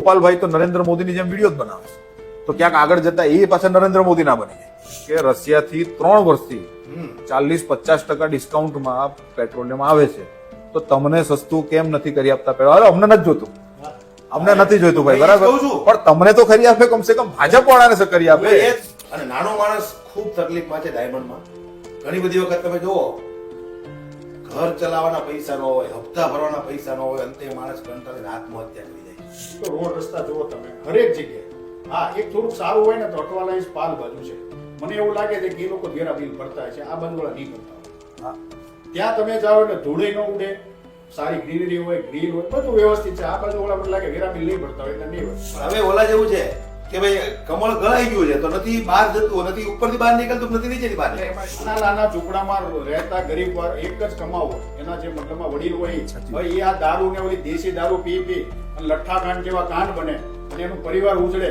ગોપાલભાઈ તો નરેન્દ્ર મોદીની જેમ વિડીયો જ બનાવે છે, તો ક્યાંક આગળ જતા એ પાછા નરેન્દ્ર મોદી ના બની જાય કે રશિયાથી 3 વર્ષથી 40-50% ડિસ્કાઉન્ટમાં પેટ્રોલિયમ આવે છે, તો તમને સસ્તું કેમ નથી કરી આપતા? પેલા અમને નથી જોતું, અમને નથી જોઈતું ભાઈ, બરાબર, પણ તમને તો કરી આપે, કમસે કમ ભાજપ વાળાને કરી આપે. અને નાનો માણસ ખૂબ તકલીફમાં છે ડાયમંડમાં. ઘણી બધી વખત તમે જુઓ, ઘર ચલાવવાના પૈસા ન હોય, હપ્તા ભરવાના પૈસા ન હોય, અંતે માણસ કંટાળીને આત્મહત્યા કરી જાય. તો રોડ રસ્તા જુઓ તમે હરેક જગ્યાએ. હા, એક થોડુંક સારું હોય ને તો અટવાલા પાલ બાજુ છે. મને એવું લાગે છે કે એ લોકો ઘેરા બિલ ભરતા છે, આ બાજુ વાળા નહીં ભરતા. ત્યાં તમે જાઓ એટલે ધૂળે ન ઉડે, સારી ગ્રીનરી હોય, ગ્રીન હોય, બધું વ્યવસ્થિત છે. આ બાજુ વાળા મને લાગે ઘેરા બિલ નહીં ભરતા હોય એટલે નહીં હોય. હવે ઓલા જેવું છે કે ભાઈ કમળ ગળાઈ ગયું છે તો નથી બહાર જતું, નથી ઉપરથી બહાર નીકળતું, નથી નીચેથી બહાર નીકળતું. નાના નાના ઝૂંપડામાં રહેતા ગરીબ વાર એક જ કમાવો, એના જે મતલબમાં વડીલ હોય, હવે એ આ દારૂ ને ઓલી દેશી દારૂ પી પી અને લઠ્ઠા કાંડ જેવા કાંડ બને અને એનું પરિવાર ઉજળે,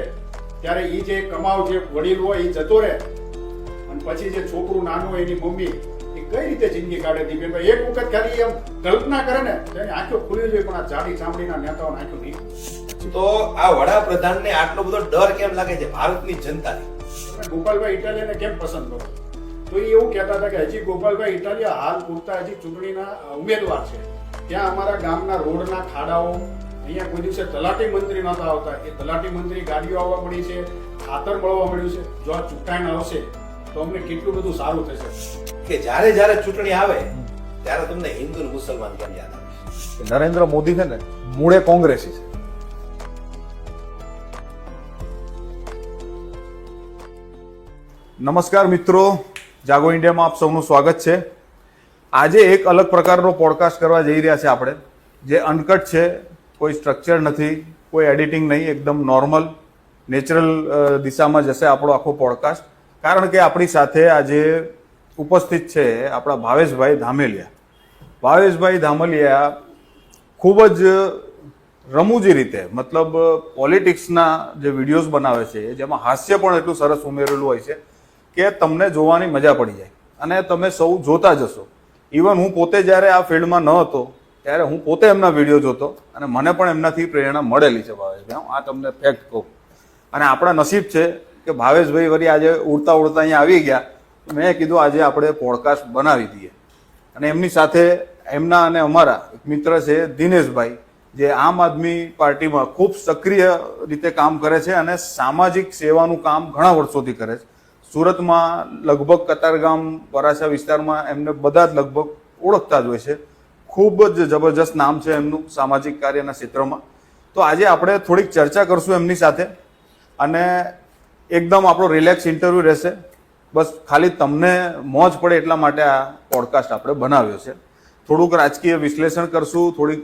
ત્યારે એ જે કમાવ જે વડીલ હોય એ જતો રહે અને પછી જે છોકરું નાનું હોય એની મમ્મી એ કઈ રીતે જિંદગી કાઢે હતી? એક વખત ખાલી એમ કલ્પના કરે ને તો એની આંખો ખુલી જાય, પણ આ જાડી ચામડીના નેતાઓને આંખો નહીં. તો આ વડાપ્રધાનને આટલો બધો ડર કેમ લાગે છે ભારતની જનતાને? તમે ગોપાલભાઈ ઇટાલિયાને કેમ પસંદ કરો? તો એ એવું કહેતા હતા કે હજી ગોપાલભાઈ ઇટાલિયા હાલ પૂરતા હજી ચૂંટણીના ઉમેદવાર છે. ત્યાં અમારા ગામના રોડના ખાડાઓ, અહીંયા કોઈ દિવસે તલાટી મંત્રી નહોતા આવતા, એ તલાટી મંત્રી ગાડીઓ આવવા મળી છે, ખાતર મળવા મળ્યું છે. જો આ ચૂંટાઈને આવશે તો અમને કેટલું બધું સારું થશે. કે જ્યારે જ્યારે ચૂંટણી આવે ત્યારે તમને હિન્દુ અને મુસલમાન કેમ યાદ આવે? નરેન્દ્ર મોદી છે ને મૂળે કોંગ્રેસી છે. નમસ્કાર મિત્રો, જાગો ઇન્ડિયામાં આપ સૌનું સ્વાગત છે. આજે એક અલગ પ્રકારનો પોડકાસ્ટ કરવા જઈ રહ્યા છે આપણે, જે અનકટ છે, કોઈ સ્ટ્રક્ચર નથી, કોઈ એડિટિંગ નહીં, એકદમ નોર્મલ નેચરલ દિશામાં જશે આપણો આખો પોડકાસ્ટ. કારણ કે આપણી સાથે આજે ઉપસ્થિત છે આપણા ભાવેશભાઈ ધામેલિયા. ભાવેશભાઈ ધામેલિયા ખૂબ જ રમૂજી રીતે, મતલબ પોલિટિક્સના જે વિડીયોઝ બનાવે છે જેમાં હાસ્ય પણ એટલું સરસ ઉમેરેલું હોય છે કે તમને જોવાની મજા પડી જાય અને તમે સૌ જોતા જશો. ઇવન હું પોતે જ્યારે આ ફિલ્ડમાં ન હતો ત્યારે હું પોતે એમના વિડીયો જોતો અને મને પણ એમનાથી પ્રેરણા મળેલી છે ભાવેશભાઈ. હું આ તમને ફેક્ટ કહું. અને આપણા નસીબ છે કે ભાવેશભાઈ વળી આજે ઉડતા ઉડતા અહીંયા આવી ગયા. મેં કીધું આજે આપણે પોડકાસ્ટ બનાવી દઈએ. અને એમની સાથે એમના અને અમારા એક મિત્ર છે દિનેશભાઈ, જે આમ આદમી પાર્ટીમાં ખૂબ સક્રિય રીતે કામ કરે છે અને સામાજિક સેવાનું કામ ઘણા વર્ષોથી કરે છે. સુરતમાં લગભગ કતારગામ, વરાછા વિસ્તારમાં એમને બધા જ લગભગ ઓળખતા જ હોય છે. ખૂબ જ જબરજસ્ત નામ છે એમનું સામાજિક કાર્યના ક્ષેત્રમાં. તો આજે આપણે થોડીક ચર્ચા કરશું એમની સાથે અને એકદમ આપણો રિલેક્સ ઇન્ટરવ્યુ રહેશે. બસ ખાલી તમને મોજ પડે એટલા માટે આ પોડકાસ્ટ આપણે બનાવ્યો છે. થોડુંક રાજકીય વિશ્લેષણ કરશું, થોડીક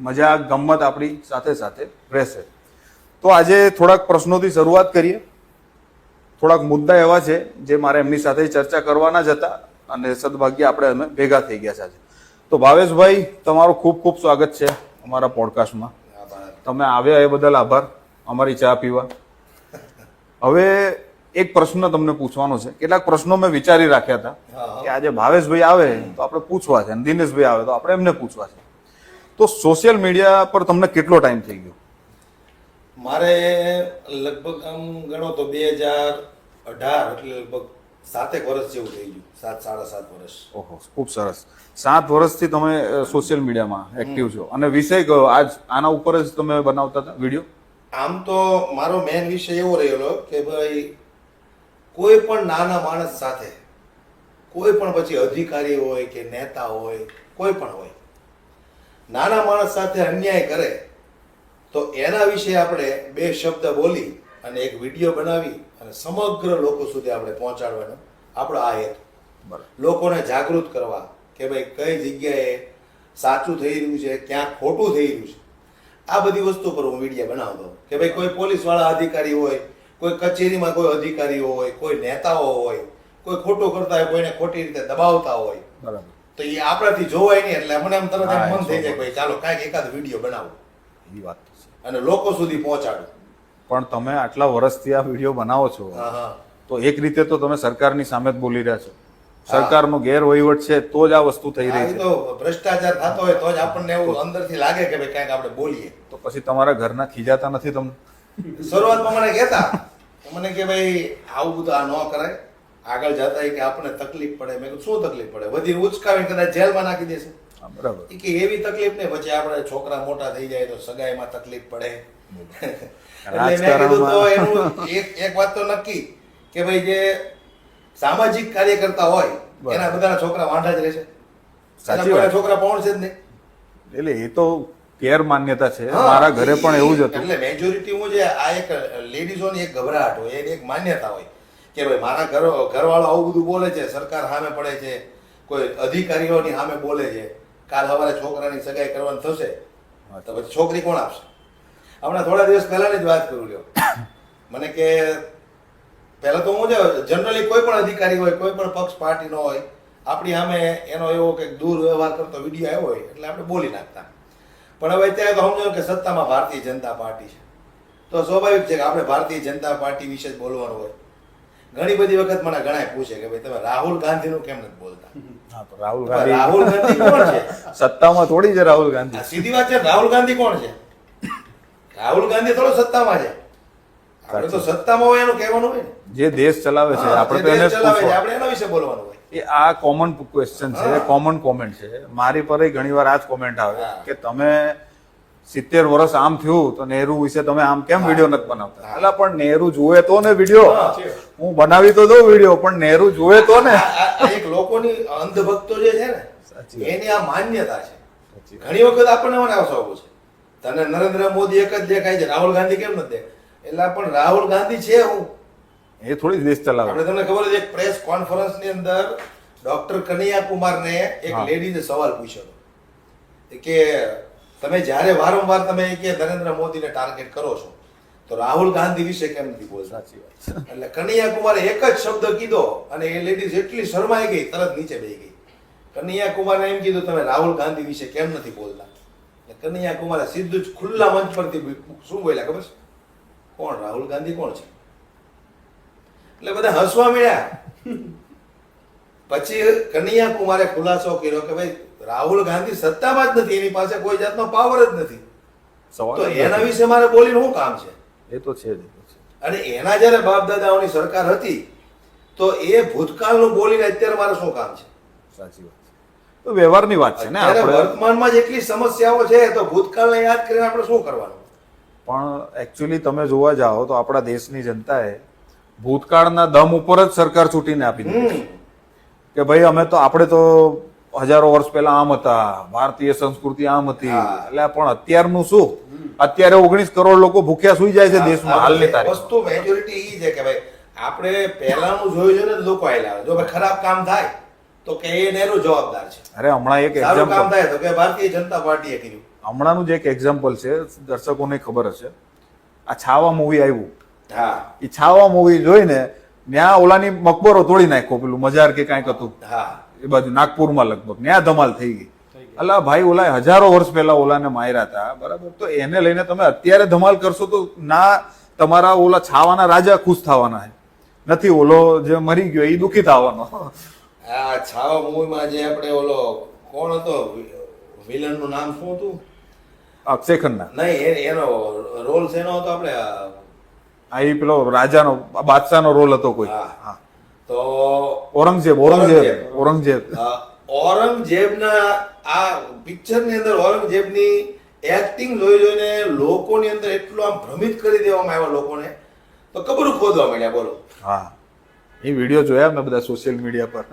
મજા ગમત આપણી સાથે સાથે રહેશે. તો આજે થોડાક પ્રશ્નોથી શરૂઆત કરીએ. થોડાક મુદ્દા એવા છે જે મારે એમની સાથે ચર્ચા કરવાના જ હતા અને સદભાગ્ય આપણે અમે ભેગા થઈ ગયા છે આજે. તો ભાવેશભાઈ, તમારું ખૂબ ખૂબ સ્વાગત છે અમારા પોડકાસ્ટમાં. તમે આવ્યા એ બદલ આભાર, અમારી ચા પીવા. હવે એક પ્રશ્ન તમને પૂછવાનો છે. કેટલાક પ્રશ્નો મેં વિચારી રાખ્યા હતા કે આજે ભાવેશભાઈ આવે તો આપણે પૂછવા છે અને દિનેશભાઈ આવે તો આપણે એમને પૂછવા છે. તો સોશિયલ મીડિયા પર તમને કેટલો ટાઈમ થઈ ગયો? મારે લગભગ આમ ગણો તો 2018 એટલે લગભગ 7 વર્ષ જેવું થઈ ગયું, 7-7.5 વર્ષ. ઓહો, ખૂબ સરસ. 7 વર્ષથી તમે સોશિયલ મીડિયામાં એક્ટિવ છો અને વિષય કયો? આજ આના ઉપર જ તમે બનાવતા હતા વિડીયો? આમ તો મારો મેન વિષય એવો રહેલો કે ભાઈ કોઈ પણ નાના માણસ સાથે, કોઈ પણ પછી અધિકારી હોય કે નેતા હોય, કોઈ પણ હોય, નાના માણસ સાથે અન્યાય કરે તો એના વિશે આપણે 2 શબ્દ બોલી અને એક વિડીયો બનાવી અને સમગ્ર લોકો સુધી આપણે પહોંચાડવાનો આપણો આ હેતુ. લોકોને જાગૃત કરવા કે ભાઈ કઈ જગ્યાએ સાચું થઈ રહ્યું છે, ક્યાં ખોટું થઈ રહ્યું છે. આ બધી વસ્તુ પર હું વિડીયો બનાવતો કે ભાઈ કોઈ પોલીસ વાળા અધિકારી હોય, કોઈ કચેરીમાં કોઈ અધિકારીઓ હોય, કોઈ નેતાઓ હોય, કોઈ ખોટું કરતા હોય, કોઈને ખોટી રીતે દબાવતા હોય, બરાબર, તો એ આપણાથી જોવાય નહીં. એટલે મને એમ તરત એમ મન થઈ જાય ભાઈ ચાલો કાંઈક એકાદ વિડીયો બનાવો એ વાત છે અને લોકો સુધી પહોંચાડો. પણ તમે આટલા વર્ષથી આ વિડીયો બનાવો છો તો એક રીતે તો તમે સરકારની સામે જ બોલી રહ્યા છો. સરકારનો ગેરવહીવટ છે તો જ આ વસ્તુ થઈ હા, રહી એ છે. તો ભ્રષ્ટાચાર થતો હોય તો જ આપણને એવું અંદરથી લાગે કે ભાઈ કંઈક આપણે બોલીએ. તો પછી તમારા ઘરના ખીજાતા નથી તમને? શરૂઆતમાં મને કહેતા મને કે ભાઈ આવું બધું આ ન કરાય, આગળ જતા કે આપણને તકલીફ પડે. મેં કીધું શું તકલીફ પડે? બધી ઉચકાવીને કદાચ જેલમાં નાખી દેશે. હા, બરાબર. ઈ કે એવી તકલીફ નહીં, પછી આપણે છોકરા મોટા થઈ જાય તો સગાઈમાં તકલીફ પડે. એટલે મેં કીધું તો એનું એક વાત તો નક્કી કે ભાઈ જે સામાજિક કાર્યકર્તા હોય એના બધાના છોકરા વાંઢા જ રહેશે. સાચી એના વાત. કોઈના છોકરા પહોંચશે જ નહીં. એટલે એ તો ગેરમાન્યતા છે. હા, મારા ઘરે પણ એવું જ હતું. એટલે મેજોરિટી હું જે આ એક લેડીઝોની એક ગભરાટ હોય, એની એક માન્યતા હોય કે ભાઈ મારા ઘરવાળો આવું બધું બોલે છે, સરકાર સામે પડે છે, કોઈ અધિકારીઓની સામે બોલે છે, કાલ સવારે છોકરાની સગાઈ કરવાની થશે તો પછી છોકરી કોણ આપશે? હમણાં થોડા દિવસ પહેલાની જ વાત કરું લ્યો. મને કે પહેલા તો હું જનરલી કોઈ પણ અધિકારી હોય, કોઈ પણ પક્ષ પાર્ટીનો હોય, આપણી સામે એનો એવો કંઈક દુર્વ્યવહાર કરતો વિડીયો આવ્યો હોય એટલે આપણે બોલી નાખતા. પણ હવે અત્યારે તો સમજો કે સત્તામાં ભારતીય જનતા પાર્ટી છે તો સ્વાભાવિક છે કે આપણે ભારતીય જનતા પાર્ટી વિશે જ બોલવાનું હોય. ઘણી બધી વખત મને ઘણાય પૂછે કે ભાઈ તમે રાહુલ ગાંધીનું કેમ નથી બોલતા? હા, તો રાહુલ રાહુલ ગાંધી ગાંધી કોણ છે? સત્તામાં થોડી છે રાહુલ ગાંધી. આ સીધી વાત છે. રાહુલ ગાંધી કોણ છે? રાહુલ ગાંધી થોડો સત્તામાં છે. આપણે તો સત્તામાં હોય એનું કહેવાનું હોય ને. જે દેશ ચલાવે છે હા, આપણે જે તો એને દેશ ચલાવે છે, પૂછવાનું. આપણે એના વિશે બોલવાનું હોય. એ આ કોમન ક્વેશ્ચન છે, હા. કોમન કોમેન્ટ છે. મારી પર ઘણી વાર આ જ કોમેન્ટ આવે હા. કે તમે 70 વર્ષ આમ થયું તો નહેરુ વિશે તમે આમ કેમ હા. વિડીયો નથી બનાવતા? હા. એટલે પણ નહેરુ જુએ તો ને વિડીયો. હા. હું બનાવી તો દઉં વિડીયો, પણ નહેરુ જુએ તો ને. આ એક લોકોની અંધભક્તો જે છે સાચી ને વાત. એની આ માન્યતા છે. સાચી વાત. ઘણી વખત આપણને મને આવસાવું છે, તને નરેન્દ્ર મોદી એક જ દેખાય છે, રાહુલ ગાંધી કેમ નથી દેખાય? એટલે પણ રાહુલ ગાંધી છે હું. એ થોડી દેશ ચલાવે. આપણે તમને ખબર છે એક પ્રેસ કોન્ફરન્સ ની અંદર ડોક્ટર કનૈયા કુમારને એક હા. લેડીઝે સવાલ પૂછ્યો હતો કે તમે જ્યારે વારંવાર તમે કે નરેન્દ્ર મોદીને ટાર્ગેટ કરો છો તો રાહુલ ગાંધી વિશે કેમ નથી બોલતા? સાચી વાત. એટલે કનૈયા કુમારે એક જ શબ્દ કીધો અને એ લેડીઝ એટલી શરમાઈ ગઈ, તરત નીચે બેસી ગઈ. કનૈયા કુમારને એમ કીધું તમે રાહુલ ગાંધી વિશે કેમ નથી બોલતા? એટલે કનૈયા કુમારે સીધું જ ખુલ્લા મંચ પરથી શું બોલ્યા ખબર છે? કોણ રાહુલ ગાંધી કોણ છે? એટલે બધા હસવા મળ્યા. પછી કનૈયા કુમારે ખુલાસો કર્યો કે ભાઈ રાહુલ ગાંધી સત્તામાં જ નથી, એની પાસે કોઈ જાતનો પાવર જ નથી, સવાલ તો જ એના નથી. વિશે મારે બોલીને શું કામ છે? એ તો છે જ, એ તો છે. અને એના જયારે બાપ દાદાઓની સરકાર હતી તો એ ભૂતકાળનું બોલીને અત્યારે મારે શું કામ છે? સાચી વાત છે. તો વ્યવહારની વાત છે ને. અત્યારે આપણે વર્તમાનમાં જેટલી સમસ્યાઓ છે તો ભૂતકાળને યાદ કરીને આપણે શું કરવાનું? પણ એકચ્યુઅલી તમે જોવા જાઓ તો આપણા દેશની જનતાએ ભૂતકાળના દમ ઉપર જ સરકાર ચૂંટીને આપી દીધી હમ. કે ભાઈ અમે તો આપણે તો હજારો વર્ષ પહેલા આમ હતા, ભારતીય સંસ્કૃતિ આમ હતી. હા. એટલે પણ અત્યારનું શું? અત્યારે 19 કરોડ લોકો ભૂખ્યા સુઈ જાય છે દેશમાં હાલની તારીખ. વસ્તુ મેજોરિટી એ છે કે ભાઈ આપણે પહેલાનું જોયું છે ને લોકો આયેલા આવે. જો ભાઈ ખરાબ કામ થાય તો કે એ નહેરુ જવાબદાર છે, અરે હમણાં એક સારું કામ એક્ઝામ્પલ, થાય તો કે ભારતીય જનતા પાર્ટીએ કર્યું. હમણાંનું જ એક એક્ઝામ્પલ છે, દર્શકોને ખબર હશે. આ છાવા મૂવી આવ્યું, હા એ છાવા મૂવી જોઈને ત્યાં ઓલાની મકબરો તોડી નાખ્યો, પેલું મજાર કે કાંઈક હતું હા એ બાજુ નાગપુરમાં લગભગ, ત્યાં ધમાલ થઈ ગઈ. અલા ભાઈ, ઓલા હજારો વર્ષ પહેલા ઓલાને માર્યા હતા, બરાબર? તો એને લઈને તમે અત્યારે ધમાલ કરશો તો ના તમારા ઓલા છાવાના રાજા ખુશ થવાના છે, નથી ઓલો જે મરી ગયો એ દુઃખી થવાનો. આ છાવા મૂવીમાં જે આપણે ઓલો કોણ હતો વિલન નું નામ શું હતું? અક્ષય ખન્ના. નહીં એનો રોલ શેનો હતો? આપણે આ એ પેલો રાજાનો બાદશાહનો રોલ હતો કોઈ. હા. હા. તો ઔરંગઝેબ. ઔરંગઝેબના આ પિક્ચરની અંદર ઔરંગઝેબની એક્ટિંગ જોઈને લોકોની અંદર એટલું આમ ભ્રમિત કરી દેવામાં આવ્યા લોકોને, તો કબરું ખોદવા માંડ્યા. બોલો, હા, એ વિડીયો જોયા મેં બધા સોશિયલ મીડિયા પર.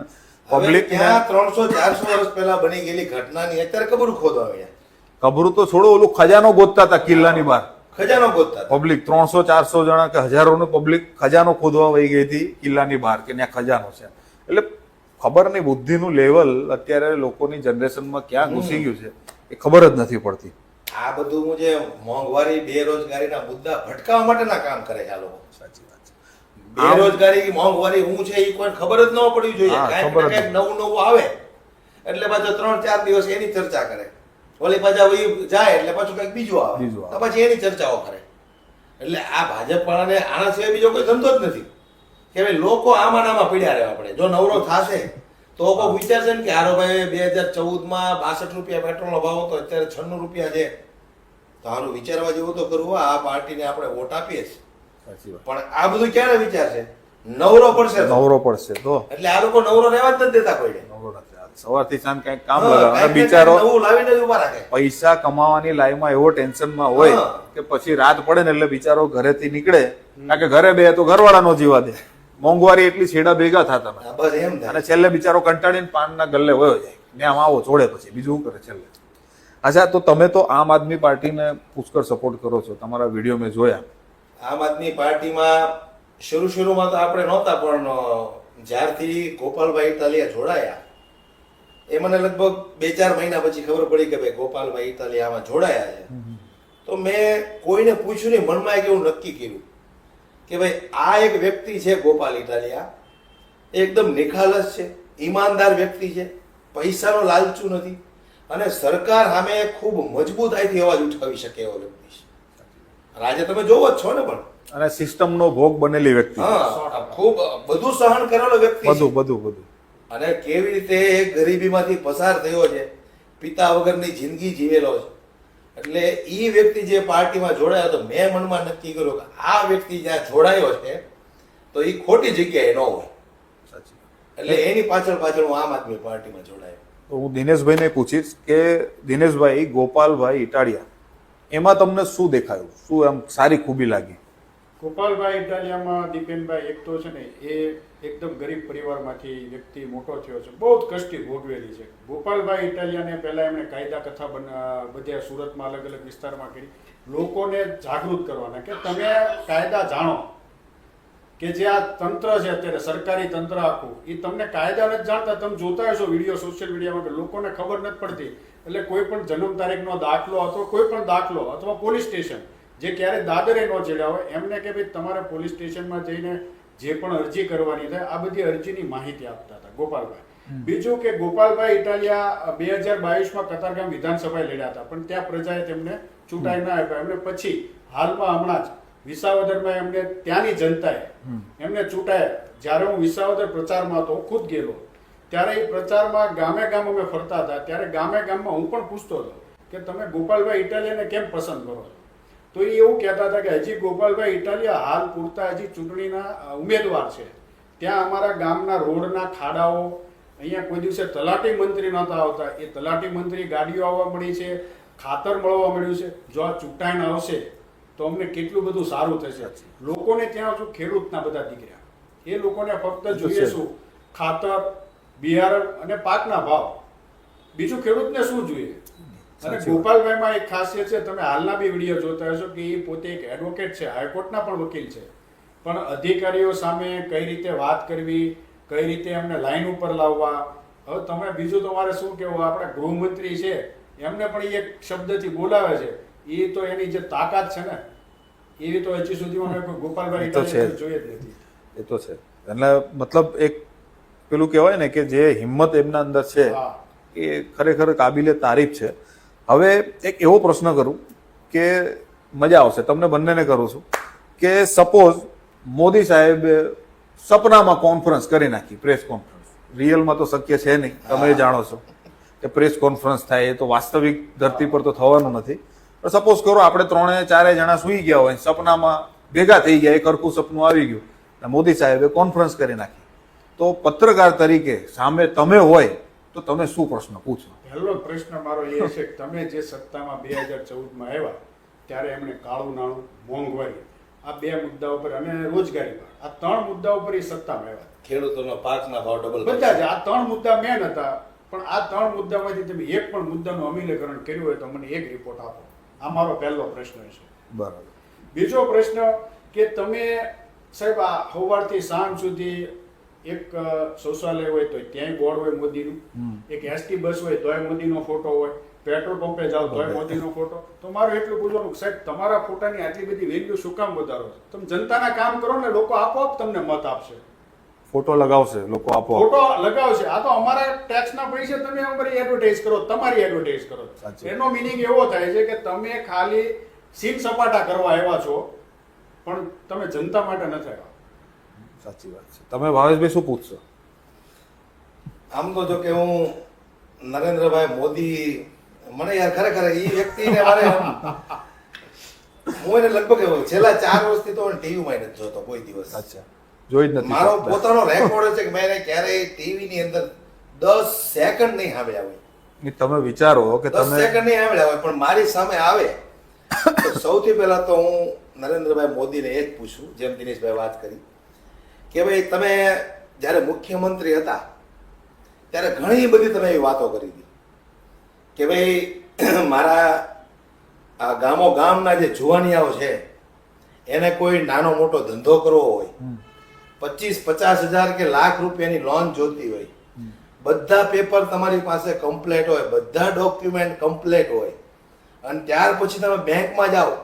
હવે પબ્લિક ત્યાં 300-400 વર્ષ પહેલા બની ગયેલી ઘટનાની અત્યારે કબરું ખોદવા માંડ્યા. કબરું તો છોડો, ઓલું ખજાનો ગોતતા હતા કિલ્લાની બહાર. ખજાનો ગોતતા હતા. પબ્લિક 300-400 જણા કે હજારોનું પબ્લિક ખજાનો ખોદવા વહી ગઈ હતી કિલ્લાની બહાર કે ત્યાં ખજાનો છે. એટલે ખબર નહીં બુદ્ધિનું લેવલ અત્યારે લોકોની જનરેશનમાં ક્યાં ઘૂસી ગયું છે એ ખબર જ નથી પડતી. આ બધું હું જે મોંઘવારી બેરોજગારીના મુદ્દા ભટકાવવા માટેના કામ કરે છે આ લોકો. સાચી વાત છે. બેરોજગારી મોંઘવારી શું છે એ કોઈ ખબર જ ન પડવી જોઈએ. હા, કાંઈક ખબર ને જ કાંઈક નવું આવે એટલે પાછો 3-4 દિવસ એની ચર્ચા કરે, વળી પાછા વળી જાય એટલે પાછું કંઈક બીજું આવે બીજું આવે. તો પછી એની ચર્ચાઓ કરે. એટલે આ ભાજપ વાળાને આના સિવાય બીજો કોઈ ધંધો જ નથી કે ભાઈ લોકો આમાં ને આમાં પીડ્યા રહે. આપણે જો નવરો થાશે તો કોઈ વિચારશે ને કે હારો ભાઈ 2014 માં 62 રૂપિયા પેટ્રોલનો ભાવ હતો, અત્યારે 96 રૂપિયા છે, તો આનું વિચારવા જેવું તો કરવું. આ પાર્ટીને આપણે વોટ આપીએ છીએ, સાચી વાત. પણ આ બધું ક્યારે વિચારશે? નવરો પડશે તો. નવરો પડશે તો એટલે આ લોકો નવરો રહેવા જ નથી દેતા કોઈને. નવરો નથી. સવારથી સાંજ કઈક કામ હા, લગાવે કાંઈક ને બિચારો કાંઈક નવું લાવીને જ ઊભા રાખે. પૈસા કમાવાની લાઈનમાં એવો ટેન્શનમાં હોય હા. કે પછી રાત પડે ને એટલે બિચારો ઘરેથી નીકળે, કારણ કે ઘરે બે તો ઘરવાળા નો જીવા દે, મોંઘવારી એટલી છેડા ભેગા થતા નથી. હા, બસ એમ થાય. અને છેલ્લે બિચારો કંટાળીને પાનના ગલ્લે વયો જાય ને આમ આવો છોડે, પછી બીજું શું કરે છેલ્લે. અચ્છા, તો તમે તો આમ આદમી પાર્ટીને પુષ્કળ સપોર્ટ કરો છો, તમારા વિડીયો મેં જોયા. આમ આદમી પાર્ટીમાં શરૂમાં તો આપણે નહોતા, પણ જ્યારથી ગોપાલભાઈ ઇટાલિયા જોડાયા, એ મને લગભગ 2-4 મહિના પછી ખબર પડી કે ભાઈ ગોપાલભાઈ ઇટાલિયા આમાં જોડાયા છે. તો મેં કોઈને પૂછ્યું નહીં, મનમાં એક એવું નક્કી કર્યું કે ભાઈ આ એક વ્યક્તિ છે ગોપાલ ઇટાલિયા, એ એકદમ નિખાલસ છે, ઈમાનદાર વ્યક્તિ છે, પૈસાનો લાલચુ નથી, અને સરકાર સામે ખૂબ મજબૂતાઈથી અવાજ ઉઠાવી શકે એવો વ્યક્તિ છે. અને આજે તમે જોવો જ છો ને. પણ અને સિસ્ટમનો ભોગ બનેલી વ્યક્તિ, હા, ખૂબ બધું સહન કરેલો વ્યક્તિ છે. બધું અને કેવી રીતે એ ગરીબીમાંથી પસાર થયો છે, પિતા વગરની જિંદગી જીવેલો છે. એટલે ઈ વ્યક્તિ જે પાર્ટીમાં જોડાયો, તો મેં મનમાં નક્કી કર્યું કે આ વ્યક્તિ જ્યાં જોડાયો છે તો ઈ ખોટી જગ્યાએ ન હોય. સાચી. એટલે એની પાછળ હું આમ આદમી પાર્ટીમાં જોડાયો. તો હું દિનેશભાઈને પૂછીશ કે દિનેશભાઈ, ગોપાલભાઈ ઇટાલિયા એમાં તમને શું દેખાયું, શું એમ સારી ખૂબી લાગી? ગોપાલભાઈ ઇટાલિયામાં દીપેનભાઈ એક તો છે ને, એ એકદમ ગરીબ પરિવારમાંથી વ્યક્તિ મોટો થયો છે, બહુ જ કષ્ટી ભોગવેલી છે. ગોપાલભાઈ ઇટાલિયાને પહેલા એમણે કાયદા કથા બધે સુરતમાં અલગ અલગ વિસ્તારમાં કરી, લોકોને જાગૃત કરવાના કે તમે કાયદા જાણો, કે જે આ તંત્ર છે અત્યારે સરકારી તંત્ર આખું, એ તમને કાયદા નથી જાણતા. તમે જોતા હશો વિડીયો સોશિયલ મીડિયામાં કે લોકોને ખબર નથી પડતી. એટલે કોઈ પણ જન્મ તારીખનો દાખલો અથવા કોઈ પણ દાખલો અથવા પોલીસ સ્ટેશન જે ક્યારે દાદરે ન ચડ્યા હોય, એમને કે ભાઈ તમારે પોલીસ સ્ટેશનમાં જઈને જે પણ અરજી કરવાની થાય, આ બધી અરજીની માહિતી આપતા હતા ગોપાલભાઈ. બીજું કે ગોપાલભાઈ ઇટાલિયા 2022માં કતારગામ વિધાનસભાએ લડ્યા હતા, પણ ત્યાં પ્રજાએ તેમને ચૂંટાઈ ના આપ્યા. એમને પછી હાલમાં હમણાં જ વિસાવદરમાં એમને ત્યાંની જનતાએ એમને ચૂંટાયા. જ્યારે હું વિસાવદર પ્રચારમાં હતો, ખુદ ગયેલો, ત્યારે એ પ્રચારમાં ગામે ગામ અમે ફરતા હતા, ત્યારે ગામે ગામમાં હું પણ પૂછતો હતો કે તમે ગોપાલભાઈ ઇટાલિયાને કેમ પસંદ કરો છો? તો એ એવું કહેતા હતા કે હજી ગોપાલભાઈ ઇટાલિયા હાલ પૂરતા હજી ચૂંટણીના ઉમેદવાર છે. ત્યાં અમારા ગામના રોડના ખાડાઓ, અહીંયા કોઈ દિવસે તલાટી મંત્રી નહોતા આવતા, એ તલાટી મંત્રી ગાડીઓ આવવા મળી છે, ખાતર મળવા મળ્યું છે. જો આ ચૂંટાઈને આવશે તો અમને કેટલું બધું સારું થશે. લોકોને ત્યાં શું ખેડૂતના બધા દીકરા, એ લોકોને ફક્ત જોઈએ શું? ખાતર, બિયારણ અને પાકના ભાવ. બીજું ખેડૂતને શું જોઈએ? અને ગોપાલભાઈમાં એક ખાસિયત છે, તમે હાલના બી વિડીયો જોતા હશો કે એ પોતે એક એડવોકેટ છે, હાઈકોર્ટના પણ વકીલ છે, પણ અધિકારીઓ સામે કઈ રીતે વાત કરવી, કઈ રીતે એમને લાઈન ઉપર લાવવા. હવે તમે બીજું તમારે શું કેવું, આપણા ગૃહમંત્રી છે એમને પણ એક શબ્દથી બોલાવે છે, એ તો એની જે તાકાત છે ને, એવી તો હજી સુધીમાં મેં કોઈ ગોપાલભાઈ જોઈએ જ નથી. એ તો છે. એટલે મતલબ એક પેલું કહેવાય ને કે જે હિંમત એમના અંદર છે એ ખરેખર કાબિલે તારીફ છે. હવે એક એવો પ્રશ્ન કરું કે મજા આવશે તમને બંનેને કરું છું કે સપોઝ મોદી સાહેબે સપનામાં કોન્ફરન્સ કરી નાખી, પ્રેસ કોન્ફરન્સ. રિયલમાં તો શક્ય છે નહીં, તમે જાણો છો કે પ્રેસ કોન્ફરન્સ થાય એ તો વાસ્તવિક ધરતી પર તો થવાનું નથી. પણ સપોઝ કરો આપણે 3-4 જણા સુઈ ગયા હોય, સપનામાં ભેગા થઈ ગયા, એક સરખું સપનું આવી ગયું, મોદી સાહેબે કોન્ફરન્સ કરી નાખી, તો પત્રકાર તરીકે સામે તમે હોય તો તમે શું પ્રશ્ન પૂછો? પહેલો પ્રશ્ન મારો એ છે કે તમે જે સત્તામાં 2014માં આવ્યા ત્યારે એમણે કાળું નાણું, મોંઘવારી, આ 2 મુદ્દા ઉપર અને રોજગારી પર, આ 3 મુદ્દા ઉપર એ સત્તામાં આવ્યા. ખેડૂતોનો પાકના ભાવ ડબલ, બધા જ આ 3 મુદ્દા મેન હતા. પણ આ 3 મુદ્દામાંથી તમે એક પણ મુદ્દાનું અમલીકરણ કર્યું હોય તો મને એક રિપોર્ટ આપો. આ મારો પહેલો પ્રશ્ન છે. બરાબર. બીજો પ્રશ્ન કે તમે સાહેબ આ સવારથી સાંજ સુધી એક શૌચાલય હોય તો ત્યાંય બોર્ડ હોય મોદીનું, એક એસટી બસ હોય તોય મોદીનો ફોટો હોય, પેટ્રોલ પંપે જાઓ તોય મોદીનો ફોટો. તો મારું એટલું પૂછવાનું સાહેબ, તમારા ફોટાની આટલી બધી વેલ્યુ શું કામ વધારો છો? તમે જનતાના કામ કરો ને, લોકો આપોઆપ તમને મત આપશે. ફોટો લગાવશે લોકો, આપો ફોટો લગાવશે. આ તો અમારા ટેક્સના પૈસે તમે અમારી એડવર્ટાઇઝ કરો, તમારી એડવર્ટાઇઝ કરો. એનો મિનિંગ એવો થાય છે કે તમે ખાલી સીટ સપાટા કરવા આવ્યા છો, પણ તમે જનતા માટે નથી આવ્યા. સાચી વાત છે. તમે ભાવેશભાઈ શું પૂછશો? આમ તો જો કે હું નરેન્દ્રભાઈ મોદી મને યાર ખરેખર એ વ્યક્તિને મારે હું એને લગભગ છેલ્લા 4 વર્ષથી તો ટીવીમાં નથી જોતો કોઈ દિવસ. અચ્છા, જોઈ જ નથી મારો શકતા. પોતાનો રેકોર્ડ છે કે મેં એને ક્યારેય ટીવી ની અંદર 10 સેકન્ડ નહીં સાંભળ્યા હોય. એ તમે વિચારો કે 10 તમે સેકન્ડ નહીં સાંભળ્યા હોય, પણ મારી સામે આવે તો સૌથી પહેલા તો હું નરેન્દ્રભાઈ મોદીને એ જ પૂછું, જેમ દિનેશભાઈ વાત કરી કે ભાઈ તમે જ્યારે મુખ્યમંત્રી હતા ત્યારે ઘણી બધી તમે એવી વાતો કરી હતી કે ભાઈ મારા આ ગામના જે જુવાનિયાઓ છે એને કોઈ નાનો મોટો ધંધો કરવો હોય, 25-50 હજાર કે લાખ રૂપિયાની લોન જોતી હોય, બધા પેપર તમારી પાસે કમ્પ્લેટ હોય, બધા ડોક્યુમેન્ટ કમ્પ્લેટ હોય, અને ત્યાર પછી તમે બેંકમાં જાઓ,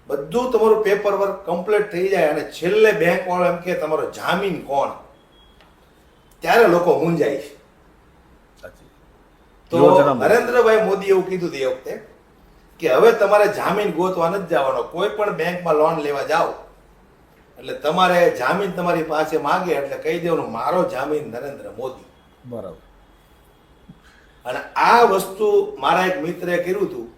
બધું તમારું પેપર વર્ક કમ્પ્લીટ થઈ જાય અને છેલ્લે બેંક વાળો એમ કે તમારો જામીન કોણ, ત્યારે લોકો મૂંઝાય છે. તો નરેન્દ્રભાઈ મોદી એવું કીધું હતું એ વખતે કે હવે તમારે જામીન ગોતવા નથી જવાનો, કોઈ પણ બેંકમાં લોન લેવા જાઓ એટલે તમારે જામીન તમારી પાસે માંગે એટલે કહી દેવાનું મારો જામીન નરેન્દ્ર મોદી. બરાબર. અને આ વસ્તુ મારા એક મિત્રે કર્યું હતું,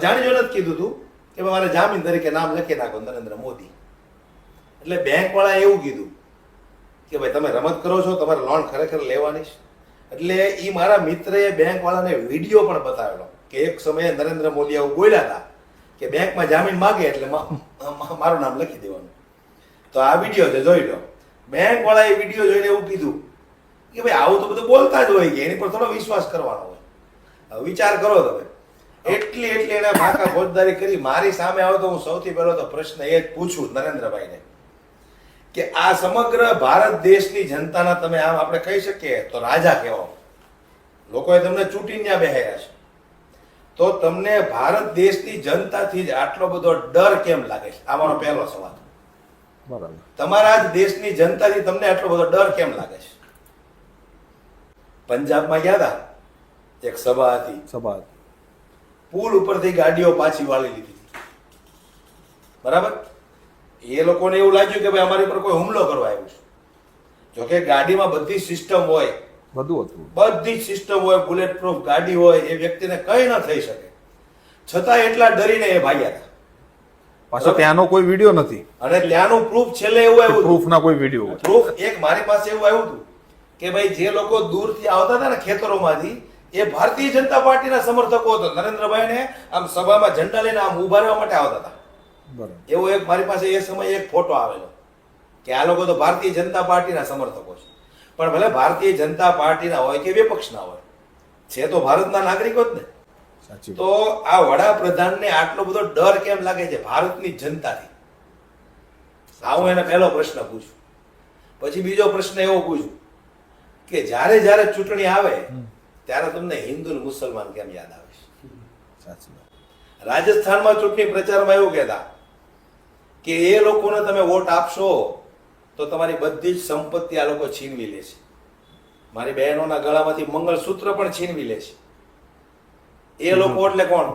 જાણી જોઈને જ કીધું હતું કે મારે જામીન તરીકે નામ લખી નાખો નરેન્દ્ર મોદી. એટલે બેંક વાળાએ એવું કીધું કે ભાઈ તમે રમત કરો છો, તમારે લોન ખરેખર લેવાની છે. એટલે એ મારા મિત્રએ બેંક વાળાને વિડીયો પણ બતાવેલો કે એક સમયે નરેન્દ્ર મોદી આવું બોલ્યા હતા કે બેંકમાં જામીન માગે એટલે મારું નામ લખી દેવાનું. તો આ વિડીયો છે, જોઈ લો. બેંક વાળાએ વિડીયો જોઈને એવું કીધું કે ભાઈ આવું તો બધું બોલતા જ હોય કે એની પર થોડો વિશ્વાસ કરવાનો હોય. હવે વિચાર કરો તમે, એટલી એને માકા ફોજદારી કરી મારી સામે આવે તો હું સૌથી પહેલો તો પ્રશ્ન એ જ પૂછું નરેન્દ્રભાઈને કે આ સમગ્ર ભારત દેશની જનતાના તમે આમ આપણે કહી શકીએ તો રાજા કહેવાઓ. લોકોએ તમને ચૂંટીને ત્યાં બેહાયા છે, તો તમને ભારત દેશની જનતાથી જ આટલો બધો ડર કેમ લાગે છે? આ મારો પહેલો સવાલ. બરાબર. તમારા જ દેશની જનતાથી તમને આટલો બધો ડર કેમ લાગે છે? પંજાબમાં ગયા હતા, એક સભા હતી, સભા પુલ ઉપરથી ગાડીઓ પાછી વાળી લીધી, બરાબર. એ લોકોને એવું લાગ્યું કે ભાઈ અમારી પર કોઈ હુમલો કરવા આવ્યું છે. જોકે ગાડીમાં બધી સિસ્ટમ હોય, બધું હતું, બધી સિસ્ટમ હોય, બુલેટ પ્રૂફ ગાડી હોય, એ વ્યક્તિને કઈ ન થઈ શકે, છતાં એટલા ડરીને એ ભાગ્યા હતા. પાછો ત્યાંનો કોઈ વિડીયો નથી, અને ત્યાંનું પ્રૂફ છેલ્લે એવું આવ્યું પ્રૂફ ના કોઈ વિડીયો. પ્રૂફ એક મારી પાસે એવું આવ્યું હતું કે ભાઈ જે લોકો દૂરથી આવતા હતા ને ખેતરોમાંથી, એ ભારતીય જનતા પાર્ટીના સમર્થકો હતા. નરેન્દ્રભાઈને આમ સભામાં ઝંડા લઈને આમ ઉભા રહેવા માટે આવતા હતા. બરાબર. એવો એક મારી પાસે એ સમયે એક ફોટો આવેલો કે આ લોકો તો ભારતીય જનતા પાર્ટીના સમર્થકો છે. પણ ભલે ભારતીય જનતા પાર્ટીના હોય કે વિપક્ષના હોય, છે તો ભારતના નાગરિકો જ ને. સાચી. તો આ વડાપ્રધાનને આટલો બધો ડર કેમ લાગે છે ભારતની જનતાથી? આ હું એને પહેલો પ્રશ્ન પૂછું. પછી બીજો પ્રશ્ન એવો પૂછું કે જ્યારે જ્યારે ચૂંટણી આવે ત્યારે તમને હિન્દુ ને મુસલમાન કેમ યાદ આવે છે? સાચી. રાજસ્થાનમાં ચૂંટણી પ્રચારમાં એવું કહેતા કે એ લોકોને તમે વોટ આપશો તો તમારી બધી જ સંપત્તિ આ લોકો છીનવી લે છે. મારી બહેનોના ગળામાંથી મંગળસૂત્ર પણ છીનવી લે છે. એ લોકો એટલે કોણ?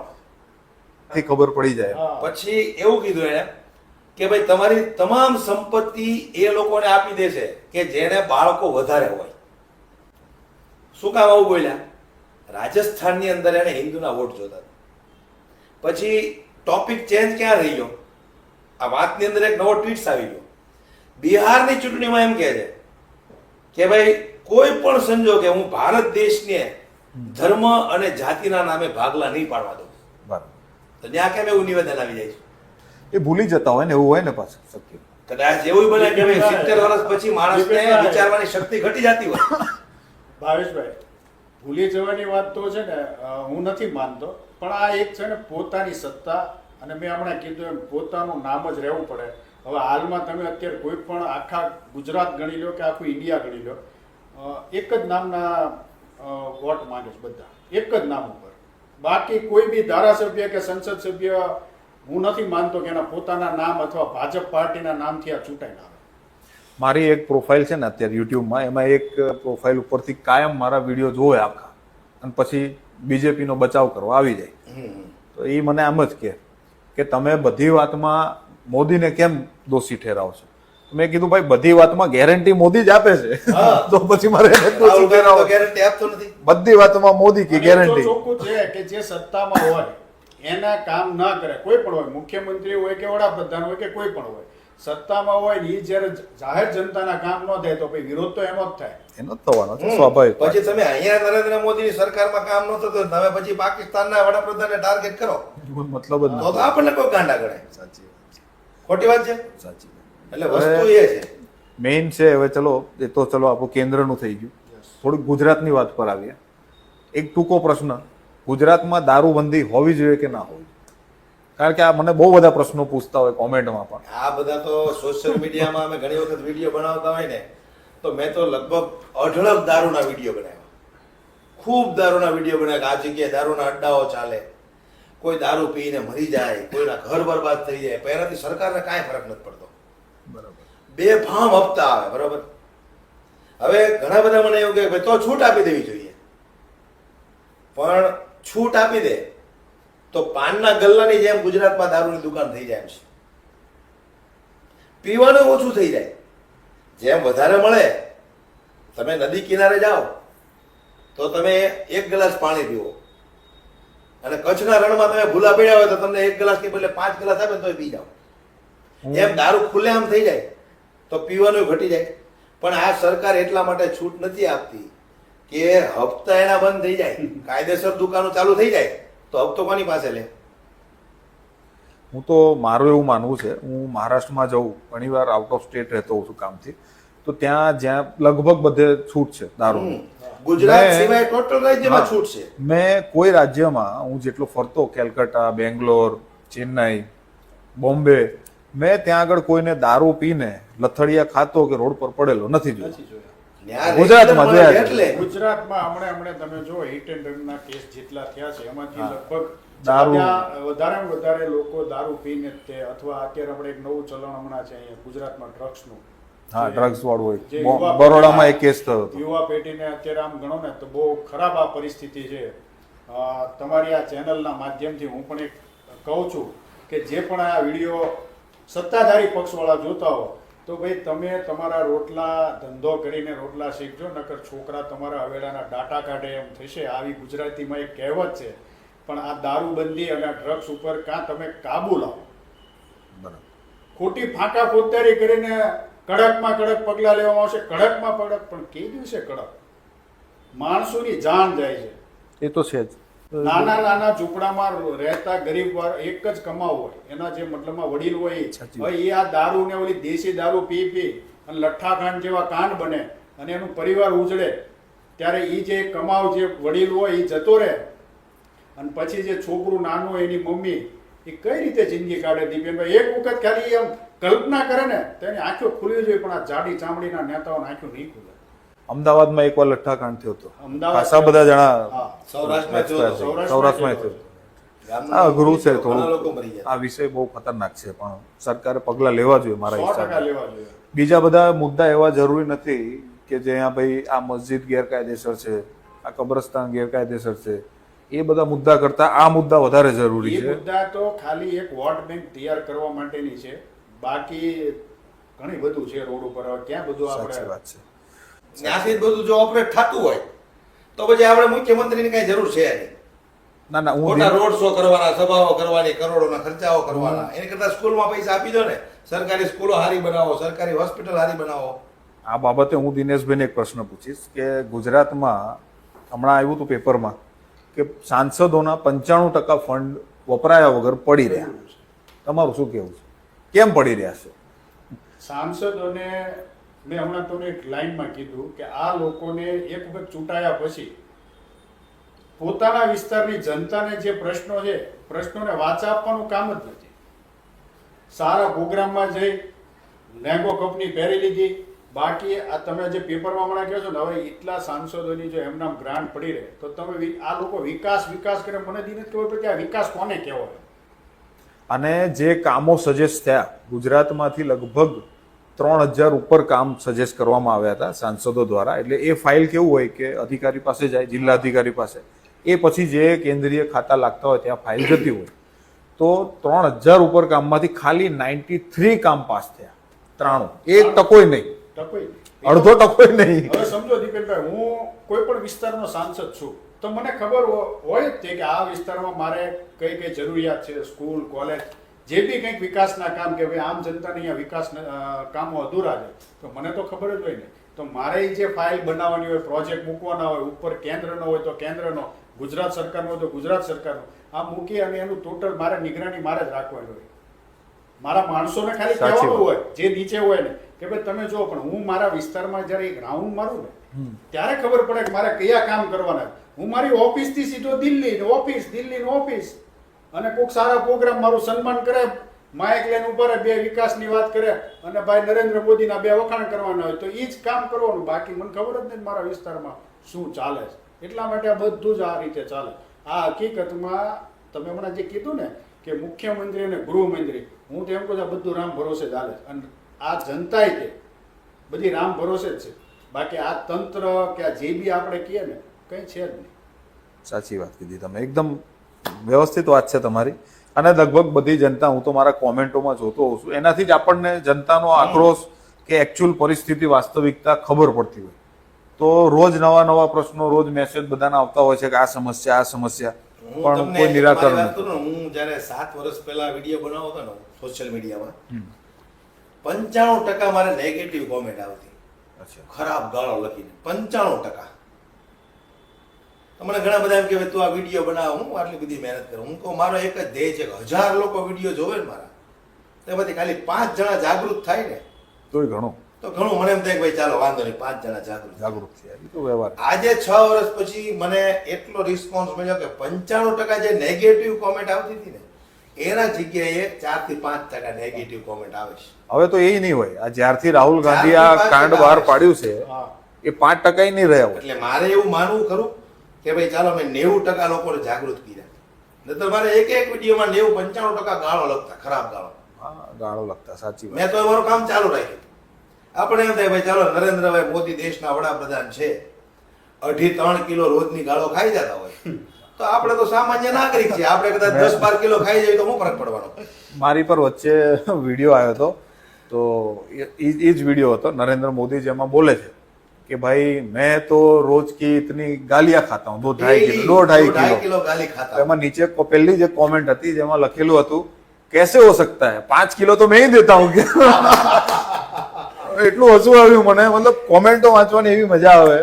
ખબર પડી જાય. પછી એવું કીધું એને કે ભાઈ તમારી તમામ સંપત્તિ એ લોકોને આપી દેશે કે જેને બાળકો વધારે હોય. શું કામ આવું બોલ્યા? રાજસ્થાનની અંદર એને હિન્દુના વોટ જોતા. પછી ટોપિક ચેન્જ ક્યાં થઈ ગયો? આ વાતની અંદર એક નવો ટ્વીટ્સ આવી ગયો. બિહારની ચૂંટણીમાં એમ કહે છે કે ભાઈ કોઈ પણ સંજોગે હું ભારત દેશને ધર્મ અને જાતિના નામે ભાગલા નહીં પાડવા દઉં. બરાબર. તો ત્યાં કેમ એવું નિવેદન આવી જાય છે? એ ભૂલી જતા હોય ને, એવું હોય ને પાછું શક્ય. કદાચ એવું બને કે ભાઈ 70 વર્ષ પછી માણસને વિચારવાની શક્તિ ઘટી જતી હોય. ભાવેશભાઈ, ભૂલી જવાની વાત તો છે ને હું નથી માનતો, પણ આ એક છે ને પોતાની સત્તા, અને મેં હમણાં કીધું એમ પોતાનું નામ જ રહેવું પડે. હવે હાલમાં તમે અત્યારે કોઈ પણ આખા ગુજરાત ગણી લો કે આખું ઇન્ડિયા ગણી લો, એક જ નામના વોટ માંગે છે બધા, એક જ નામ ઉપર. બાકી કોઈ બી ધારાસભ્ય કે સંસદ સભ્ય હું નથી માનતો કે એના પોતાના નામ અથવા ભાજપ પાર્ટીના નામથી આ ચૂંટાઈ આવે. મારી એક પ્રોફાઇલ છે ને અત્યારે યુટ્યુબમાં, એમાં એક પ્રોફાઇલ ઉપરથી કાયમ મારા વિડીયો જોવે આખા, અને પછી બીજેપીનો બચાવ કરવા આવી જાય. તો એ મને આમ જ કે તમે બધી વાતમાં મોદીને કેમ દોષી ઠેરાવો છો? મેં કીધું ભાઈ બધી વાતમાં ગેરંટી મોદી જ આપે છે હા. તો પછી મારે એને રાહુલ પૂછવું કે ગાંધી તો રાહુલ- ગેરંટી આપતો નથી. બધી વાતમાં મોદી કે અને ગેરંટી એટલું ચોખ્ખું છે કે જે સત્તામાં હોય એના કામ ના કરે, કોઈ પણ હોય, મુખ્યમંત્રી હોય કે વડાપ્રધાન હોય કે કોઈ પણ હોય, સત્તામાં હોય ને એ જ્યારે જાહેર જનતાના કામ ન થાય તો પછી વિરોધ તો એનો જ થાય. એનો જ થવાનો છે સ્વાભાવિક વાત. પછી તમે અહીંયા નરેન્દ્ર મોદીની સરકારમાં કામ ન થતું તમે પછી પાકિસ્તાનના વડાપ્રધાનને ટાર્ગેટ કરો મતલબ જ તો નથી. આપણને કોઈ ગાંડા ગણાય. સાચી વાત છે. ખોટી વાત છે. સાચી વાત. એટલે વસ્તુ એ છે. મેઇન છે હવે ચલો એ તો ચલો આપણું કેન્દ્રનું થઈ ગયું. થોડીક ગુજરાતની વાત પર આવીએ. એક ટૂંકો પ્રશ્ન, ગુજરાતમાં દારૂબંધી હોવી જોઈએ કે ના હોવી? કારણ કે આ મને બહુ બધા પ્રશ્નો પૂછતા હોય કોમેન્ટમાં પણ. આ બધા તો સોશિયલ મીડિયામાં અમે ઘણી વખત વિડીયો બનાવતા હોય ને તો મેં તો લગભગ અઢળક દારૂના વિડીયો બનાવ્યા. ખૂબ દારૂના વિડીયો બનાવ્યા કે આ જગ્યાએ દારૂના અડ્ડાઓ ચાલે, કોઈ દારૂ પીને મરી જાય, કોઈના ઘર બરબાદ થઈ જાય, પહેલાથી સરકારને કાંઈ ફરક નથી પડતો. બરાબર. બેફામ હપ્તા આવે. બરાબર. હવે ઘણા બધા મને એવું કહે ભાઈ તો છૂટ આપી દેવી જોઈએ, પણ છૂટ આપી દે તો પાનના ગલ્લાની જેમ ગુજરાતમાં દારૂની દુકાન થઈ જાય એમ છે. પીવાનું ઓછું થઈ જાય. જેમ વધારે મળે, તમે નદી કિનારે જાઓ તો તમે એક ગ્લાસ પાણી પીવો અને કચ્છના રણમાં તમે ભૂલા પડ્યા હોય તો તમને એક ગ્લાસ કે બદલે 5 ગ્લાસ આપે તો પી જાઓ. એમ દારૂ ખુલ્લેઆમ થઈ જાય તો પીવાનું ઘટી જાય. પણ આ સરકાર એટલા માટે છૂટ નથી આપતી કે હપ્તા એના બંધ થઈ જાય, કાયદેસર દુકાનો ચાલુ થઈ જાય તો હપ્તો કોની પાસે લે? હું તો મારું એવું માનવું છે, હું મહારાષ્ટ્રમાં જઉં ઘણીવાર, આઉટ ઓફ સ્ટેટ રહેતો હોઉં છું કામથી, તો ત્યાં જ્યાં લગભગ બધે છૂટ છે દારૂ. ગુજરાત મેં- સિવાય ટોટલ રાજ્યમાં હા. છૂટ છે. મેં કોઈ રાજ્યમાં હું જેટલો ફરતો, કેલકટા, બેંગ્લોર, ચેન્નાઈ, બોમ્બે, મેં ત્યાં આગળ કોઈને દારૂ પીને લથડિયા ખાતો કે રોડ પર પડેલો નથી જોયો. નથી જોયા. ન્યા ગુજરાતમાં regular મળે જોયા છે. એટલે ગુજરાતમાં હમણાં તમે જો હિટ એન્ડ રનના કેસ જેટલા થયા છે એમાંથી હા. લગભગ દારૂ- ત્યાં વધારેમાં વધારે લોકો દારૂ પીને જ તે, અથવા અત્યારે આપણે એક નવું ચલણ હમણાં છે અહીંયા ગુજરાતમાં ડ્રગ્સનું. હા, જે- ડ્રગ્સ વાળું જે હોય. યુવા બરોડામાં પેઢી- એક કેસ થયો હતો. યુવા પેઢીને અત્યારે આમ ગણો ને તો બહુ ખરાબ આ પરિસ્થિતિ છે. તમારી આ ચેનલના માધ્યમથી હું પણ એક કહું છું કે જે પણ આ વિડીયો સત્તાધારી પક્ષવાળા જોતા હો તો ભાઈ તમે તમારા રોટલા ધંધો કરીને રોટલા શીખજો, નકર છોકરા તમારા હવેડાના ડાટા કાઢે એમ થશે. આવી ગુજરાતીમાં એક કહેવત છે. પણ આ દારૂબંધી અને ડ્રગ્સ ઉપર કાં તમે કાબુ લાવો, બરાબર. ખોટી ફાંકા ફોજદારી કરીને કડકમાં કડક પગલાં લેવામાં આવશે. કડકમાં કડક પણ કઈ દિવસે કડક? માણસોની જાન જાય છે. એ તો છે જ. નાના નાના ઝૂંપડામાં રહેતા ગરીબ એક જ કમાવ હોય, એના જે મતલબમાં વડીલ હોય એ. સાચી હવે એ આ દારૂ ને ઓલી દેશી દારૂ પી પી અને લઠ્ઠા કાંડ જેવા કાંડ બને અને એનું પરિવાર ઉજળે, ત્યારે એ જે કમાવ જે વડીલ હોય એ જતો રહે અને પછી જે છોકરું નાનું હોય એની મમ્મી એ કઈ રીતે જિંદગી કાઢે? દીપેનભાઈ, એક વખત ખાલી એમ કલ્પના કરે ને તો એની આંખો ખુલવી જોઈએ, પણ આ જાડી ચામડીના નેતાઓની આંખો નહીં ખુલે. અમદાવાદમાં એકવાર લઠ્ઠાકાંડ થયો હતો. અમદાવાદ- ખાસા બધા જણા હા. સૌરાષ્ટ્રમાં થયો હતો. સૌરાષ્ટ્રમાં થયો હતો. ગામના આ અઘરું છે ઘણા લોકો થોડું. મરી જાય. આ વિષય બહુ ખતરનાક છે, પણ સરકારે પગલાં લેવા જોઈએ મારા 100% હિસાબે. લેવા જોઈએ. બીજા બધા મુદ્દા એવા જરૂરી નથી કે જ્યાં ભાઈ આ મસ્જિદ ગેરકાયદેસર છે, આ કબ્રસ્તાન ગેરકાયદેસર છે, એ બધા મુદ્દા કરતા આ મુદ્દા વધારે જરૂરી એ છે. મુદ્દા તો ખાલી એક વોટ બેંક તૈયાર કરવા માટેની છે. બાકી ઘણી બધું છે રોડ ઉપર. હવે ક્યાં બધું સાચી આપણે વાત છે. ત્યાંથી જ બધું જો ઓપરેટ થતું હોય તો પછી આપણે મુખ્યમંત્રીની કઈ જરૂર છે નહીં. ના ના, હું ખોટા રોડ શો કરવાના, સભાઓ કરવાની, કરોડોના ખર્ચાઓ કરવાના, એની કરતા સ્કૂલમાં પૈસા આપી દો ને. સરકારી સ્કૂલો હારી બનાવો, સરકારી હોસ્પિટલ હારી બનાવો. આ બાબતે હું દિનેશભાઈને એક પ્રશ્ન પૂછીશ કે ગુજરાતમાં હમણાં આવ્યું હતું પેપરમાં કે સાંસદોના 95% ફંડ વપરાયા વગર પડી રહ્યા. તમારું શું કહેવું છે? કેમ પડી રહ્યા છે? સાંસદોને મેં હમણાં તમને એક લાઈનમાં કીધું કે આ લોકોને એક વખત ચૂંટાયા પછી પોતાના વિસ્તારની જનતાને જે પ્રશ્નો છે, પ્રશ્નોને વાચા આપવાનું કામ જ નથી. સારા પ્રોગ્રામમાં જઈ લેંગો કંપની પહેરી લીધી. બાકી આ તમે જે પેપરમાં હમણાં કહો છો ને, હવે એટલા સાંસદોની જો એમના ગ્રાન્ટ પડી રહે તો તમે આ લોકો વિકાસ કરે, મને દી નથી ખબર પડતી આ વિકાસ કોને કહેવાય. અને જે કામો સજેસ્ટ થયા ગુજરાતમાંથી લગભગ 3000 ઉપર કામ સજેસ્ટ કરવામાં આવ્યા હતા સાંસદો દ્વારા. એટલે એ ફાઇલ કેવું હોય કે અધિકારી પાસે જાય, જિલ્લા અધિકારી પાસે, એ પછી જે કેન્દ્રીય ખાતા લાગતા હોય ત્યાં ફાઇલ જતી હોય. તો 3000 ઉપર કામમાંથી ખાલી 93 કામ પાસ થયા. 93 એક ટકોય નહીં, ટકોય અડધો ટકોય નહીં. હવે સમજો દીપેનભાઈ, હું કોઈ પણ વિસ્તારનો સાંસદ છું તો મને ખબર હોય જ છે કે આ વિસ્તારમાં મારે કઈ કઈ જરૂરિયાત છે, સ્કૂલ, કોલેજ, જે બી કંઈક વિકાસના કામ કે ભાઈ આમ જનતાને અહીંયા વિકાસ કામો અધૂરા છે તો મને તો ખબર જ હોય ને. તો મારે જે ફાઇલ બનાવવાની હોય, પ્રોજેક્ટ મૂકવાના હોય, ઉપર કેન્દ્રનો હોય તો કેન્દ્રનો, ગુજરાત સરકારનો હોય તો ગુજરાત સરકારનો, આ મૂકી અને એનું ટોટલ મારે નિગરાની મારે જ રાખવાની હોય. મારા માણસોને ખાલી કહેવાનું હોય જે નીચે હોય ને કે ભાઈ તમે જો, પણ હું મારા વિસ્તારમાં જ્યારે એક રાઉન્ડ મારું ને ત્યારે ખબર પડે કે મારે કયા કામ કરવાના. હું મારી ઓફિસ થી સીધો દિલ્હી ઓફિસ અને કોઈક સારા પ્રોગ્રામ મારું સન્માન કરે, માઇક લઈને ઉભા રહે, બે વિકાસની વાત કરે અને ભાઈ નરેન્દ્ર મોદીના બે વખાણ કરવાના હોય તો એ જ કામ કરવાનું. બાકી મને ખબર જ નથી મારા વિસ્તારમાં શું ચાલે છે. એટલા માટે આ બધું જ આ રીતે ચાલે. આ હકીકતમાં તમે હમણાં જે કીધું ને કે મુખ્યમંત્રી અને ગૃહમંત્રી, હું તો એમ કહું છું આ બધું રામ ભરોસે ચાલે છે અને આ જનતાએ તે બધી રામ ભરોસે જ છે. બાકી આ તંત્ર કે આ જે બી આપણે કહીએ ને કંઈ છે જ નહીં. સાચી વાત કીધી તમે, એકદમ વ્યવસ્થિત વાત છે તમારી. અને લગભગ બધી જનતા, હું તો મારા કોમેન્ટોમાં જોતો હોઉં છું, એનાથી જ આપણને જનતાનો આક્રોશ કે એકચ્યુઅલ પરિસ્થિતિ, વાસ્તવિકતા ખબર પડતી હોય. તો રોજ નવા પ્રશ્નો, રોજ મેસેજ બધાના આવતા હોય છે કે આ સમસ્યા પણ કોઈ નિરાકરણ નથી. હું જયારે 7 વર્ષ પહેલા વિડીયો બનાવતો હતો ને સોશિયલ મીડિયામાં, 95% મારે નેગેટિવ કોમેન્ટ આવતી, ખરાબ ગાળો લખીને 95%. મને ઘણા બધા એમ કે તું આ વિડીયો બનાવ, હું આટલી બધી મહેનત કરું. હું કહું મારો એક જ ધ્યેય છે કે 1000 લોકો વિડીયો જોવે ને મારા, તેમાંથી ખાલી 5 જણા જાગૃત થાય ને તોય ઘણું. તો ઘણું. મને એમ થાય કે ભાઈ ચાલો વાંધો નહીં, 5 જણા જાગૃત થયા, એ તો વ્યવહાર. આજે 6 વર્ષ પછી મને એટલો રિસ્પોન્સ મળ્યો કે 95% જે નેગેટિવ કોમેન્ટ આવતી હતી ને એના જગ્યાએ 4 થી 5% નેગેટિવ કોમેન્ટ આવે છે. હવે તો એ નહીં હોય. આ જ્યારથી રાહુલ ગાંધી આ કાંડ બહાર પાડ્યું છે એ 5% નહીં રહ્યા હોય. એટલે મારે એવું માનવું ખરું કે ભાઈ ચાલો મેં 90% લોકોને જાગૃત કર્યા. નહીતર મારે એક વિડીયોમાં 90-95% ગાળો લખતા, ખરાબ ગાળો. ગાળો લખતા, સાચી વાત. મેં તો મારું કામ ચાલુ રાખ્યું. આપણે એમ થાય ભાઈ ચાલો નરેન્દ્રભાઈ મોદી દેશના વડાપ્રધાન છે, 2.5-3 કિલો રોજની ગાળો ખાઈ જતા હોય તો આપણે તો સામાન્ય નાગરિક છે, આપણે કદાચ 10-12 કિલો ખાઈ જાય તો શું ફરક પડવાનો. મારી પર વચ્ચે વિડીયો આવ્યો હતો, તો એ જ વિડીયો હતો નરેન્દ્ર મોદી જેમાં બોલે છે कि भाई मैं तो रोज की इतनी गालियां खाता हूँ, 2-2.5 किलो गाली खाता हूँ. એમાં નીચે પહેલી જે કોમેન્ટ હતી જેમાં લખેલું હતું कैसे हो सकता है 5 किलो तो मैं ही देता हूँ. એટલું હસવું આવ્યું મને. મતલબ કોમેન્ટો વાંચવાની એવી મજા આવે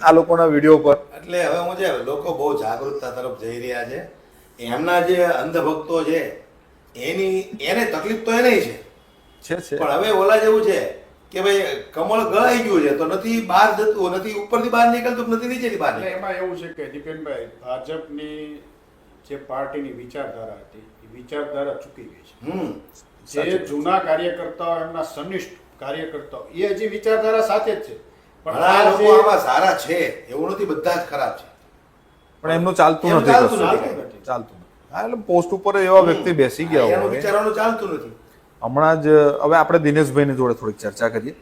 આ લોકોના વિડીયો પર. એટલે હવે હું જે લોકો બહુ જાગૃતતા તરફ જઈ રહ્યા છે, એમના જે અંધભક્તો છે એને તકલીફ તો એને છે, પણ હવે ઓલા જેવું છે કે ભાઈ કમળ ગળાઈ ગયું છે તો નથી બહાર જતું, નથી ઉપરથી બહાર નીકળતું, નથી નીચેથી બહાર નીકળતું. એમાં એવું છે કે દીપેનભાઈ, ભાજપની જે પાર્ટીની વિચારધારા હતી એ વિચારધારા ચૂકી ગઈ છે. જે જૂના કાર્યકર્તાઓ, એમના સનિષ્ઠ કાર્યકર્તાઓ, એ હજી વિચારધારા સાથે જ છે. પણ આ લોકો આમાં સારા છે એવું નથી, બધા જ ખરાબ છે, પણ એમનું ચાલતું નથી. હા, એટલે પોસ્ટ ઉપર એવા વ્યક્તિ બેસી ગયા હોય, એનું વિચારવાનું ચાલતું નથી. હમણાં જ હવે આપણે દિનેશભાઈની જોડે થોડીક ચર્ચા કરીએ.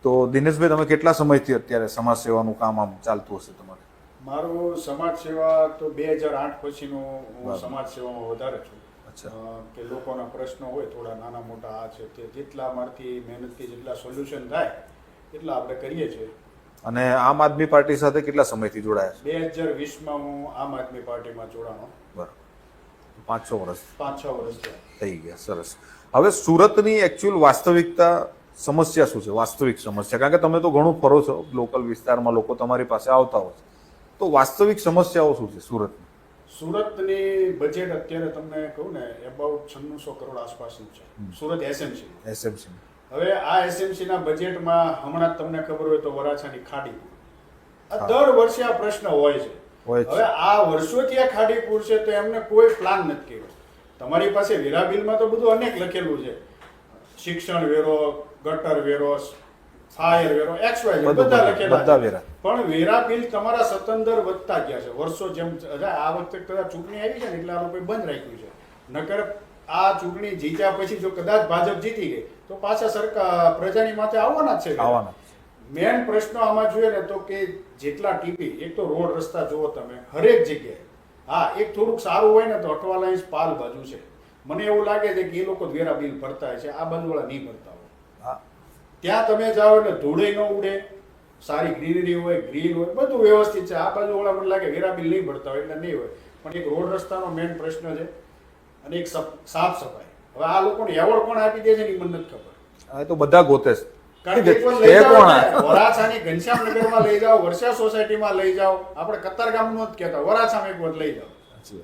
તો દિનેશભાઈ, તમે કેટલા સમયથી અત્યારે સમાજ સેવાનું કામ આમ ચાલતું હશે તમારે? મારું સમાજ સેવા તો 2008 પછીનું હું સમાજ સેવામાં વધારે છું. કે લોકોના પ્રશ્નો હોય થોડા નાના મોટા, આ છે તે, જેટલા અમારથી મહેનતથી જેટલા સોલ્યુશન થાય એટલા આપણે કરીએ છીએ. અને આમ આદમી પાર્ટી સાથે કેટલા સમયથી જોડાયા છે? 2020માં હું આમ આદમી પાર્ટીમાં જોડાનો. બરાબર, 5-6 વર્ષ. 5-6 વર્ષ થઈ ગયા. સરસ. હવે સુરતની એકચ્યુઅલ વાસ્તવિકતા સમસ્યા શું છે? વાસ્તવિક સમસ્યા, કારણ કે તમે તો ઘણું ફરો છો લોકલ વિસ્તારમાં, લોકો તમારી પાસે આવતા હોય, તો વાસ્તવિક સમસ્યાઓ શું છે સુરતની? સુરતની બજેટ અત્યારે તમને કહું ને અબાઉટ 9600 કરોડ આસપાસનું છે. સુરત એસએમસી. હવે આ એસએમસી ના બજેટમાં હમણાં તમને ખબર હોય તો વરાછાની ખાડી, આ દર વર્ષે આ પ્રશ્ન હોય છે. હવે આ વર્ષોથી આ ખાડી પૂરશે તો એમને કોઈ પ્લાન નથી કર્યો. તમારી પાસે વેરા બિલમાં તો બધું અનેક લખેલું છે, શિક્ષણ વેરો, ગટર વેરો, ફાયર વેરો, XY બધા લખેલા, પણ વેરા બિલ તમારા સતંદર વધતા ગયા છે વર્ષો. જેમ આ વખતે કદાચ ચૂંટણી આવી છે ને એટલે આ લોકોએ બંધ રાખ્યું છે. નકર આ ચૂંટણી જીત્યા પછી જો કદાચ ભાજપ જીતી ગઈ તો પાછા સરકાર પ્રજાની માથે આવવાના જ છે. મેન પ્રશ્ન આમાં જોઈએ ને તો કે જેટલા ટીપી, એક તો રોડ રસ્તા જુઓ તમે હરેક જગ્યાએ. હા, એક થોડુંક સારું હોય ને તો અઠવાલાઈન્સ પાલ બાજુ છે. મને એવું લાગે છે કે એ લોકો વેરા બિલ ભરતા છે, આ બાજુવાળા નહીં ભરતા હોય. હા. ત્યાં તમે જાઓ એટલે ધૂળે ન ઉડે, સારી ગ્રીનરી હોય, ગ્રીન હોય, બધું વ્યવસ્થિત છે. આ બાજુ વાળા મને લાગે વેરા બિલ નહીં ભરતા હોય એટલે નહીં હોય, પણ એક રોડ રસ્તાનો મેઇન પ્રશ્ન છે અને એક સાફ સફાઈ. હવે આ લોકોને એવોર્ડ કોણ આપી દે છે ને એ મને નથી ખબર. હવે તો બધા ગોતે છે. કારણ કે એકવાર લઈ જાઓ ને, વરાછાની ઘનશ્યામનગરમાં લઈ જાઓ, વર્ષા સોસાયટીમાં લઈ જાઓ, આપણે કતારગામનું જ કહેતા, વરાછામાં એક વાર લઈ જાઓ,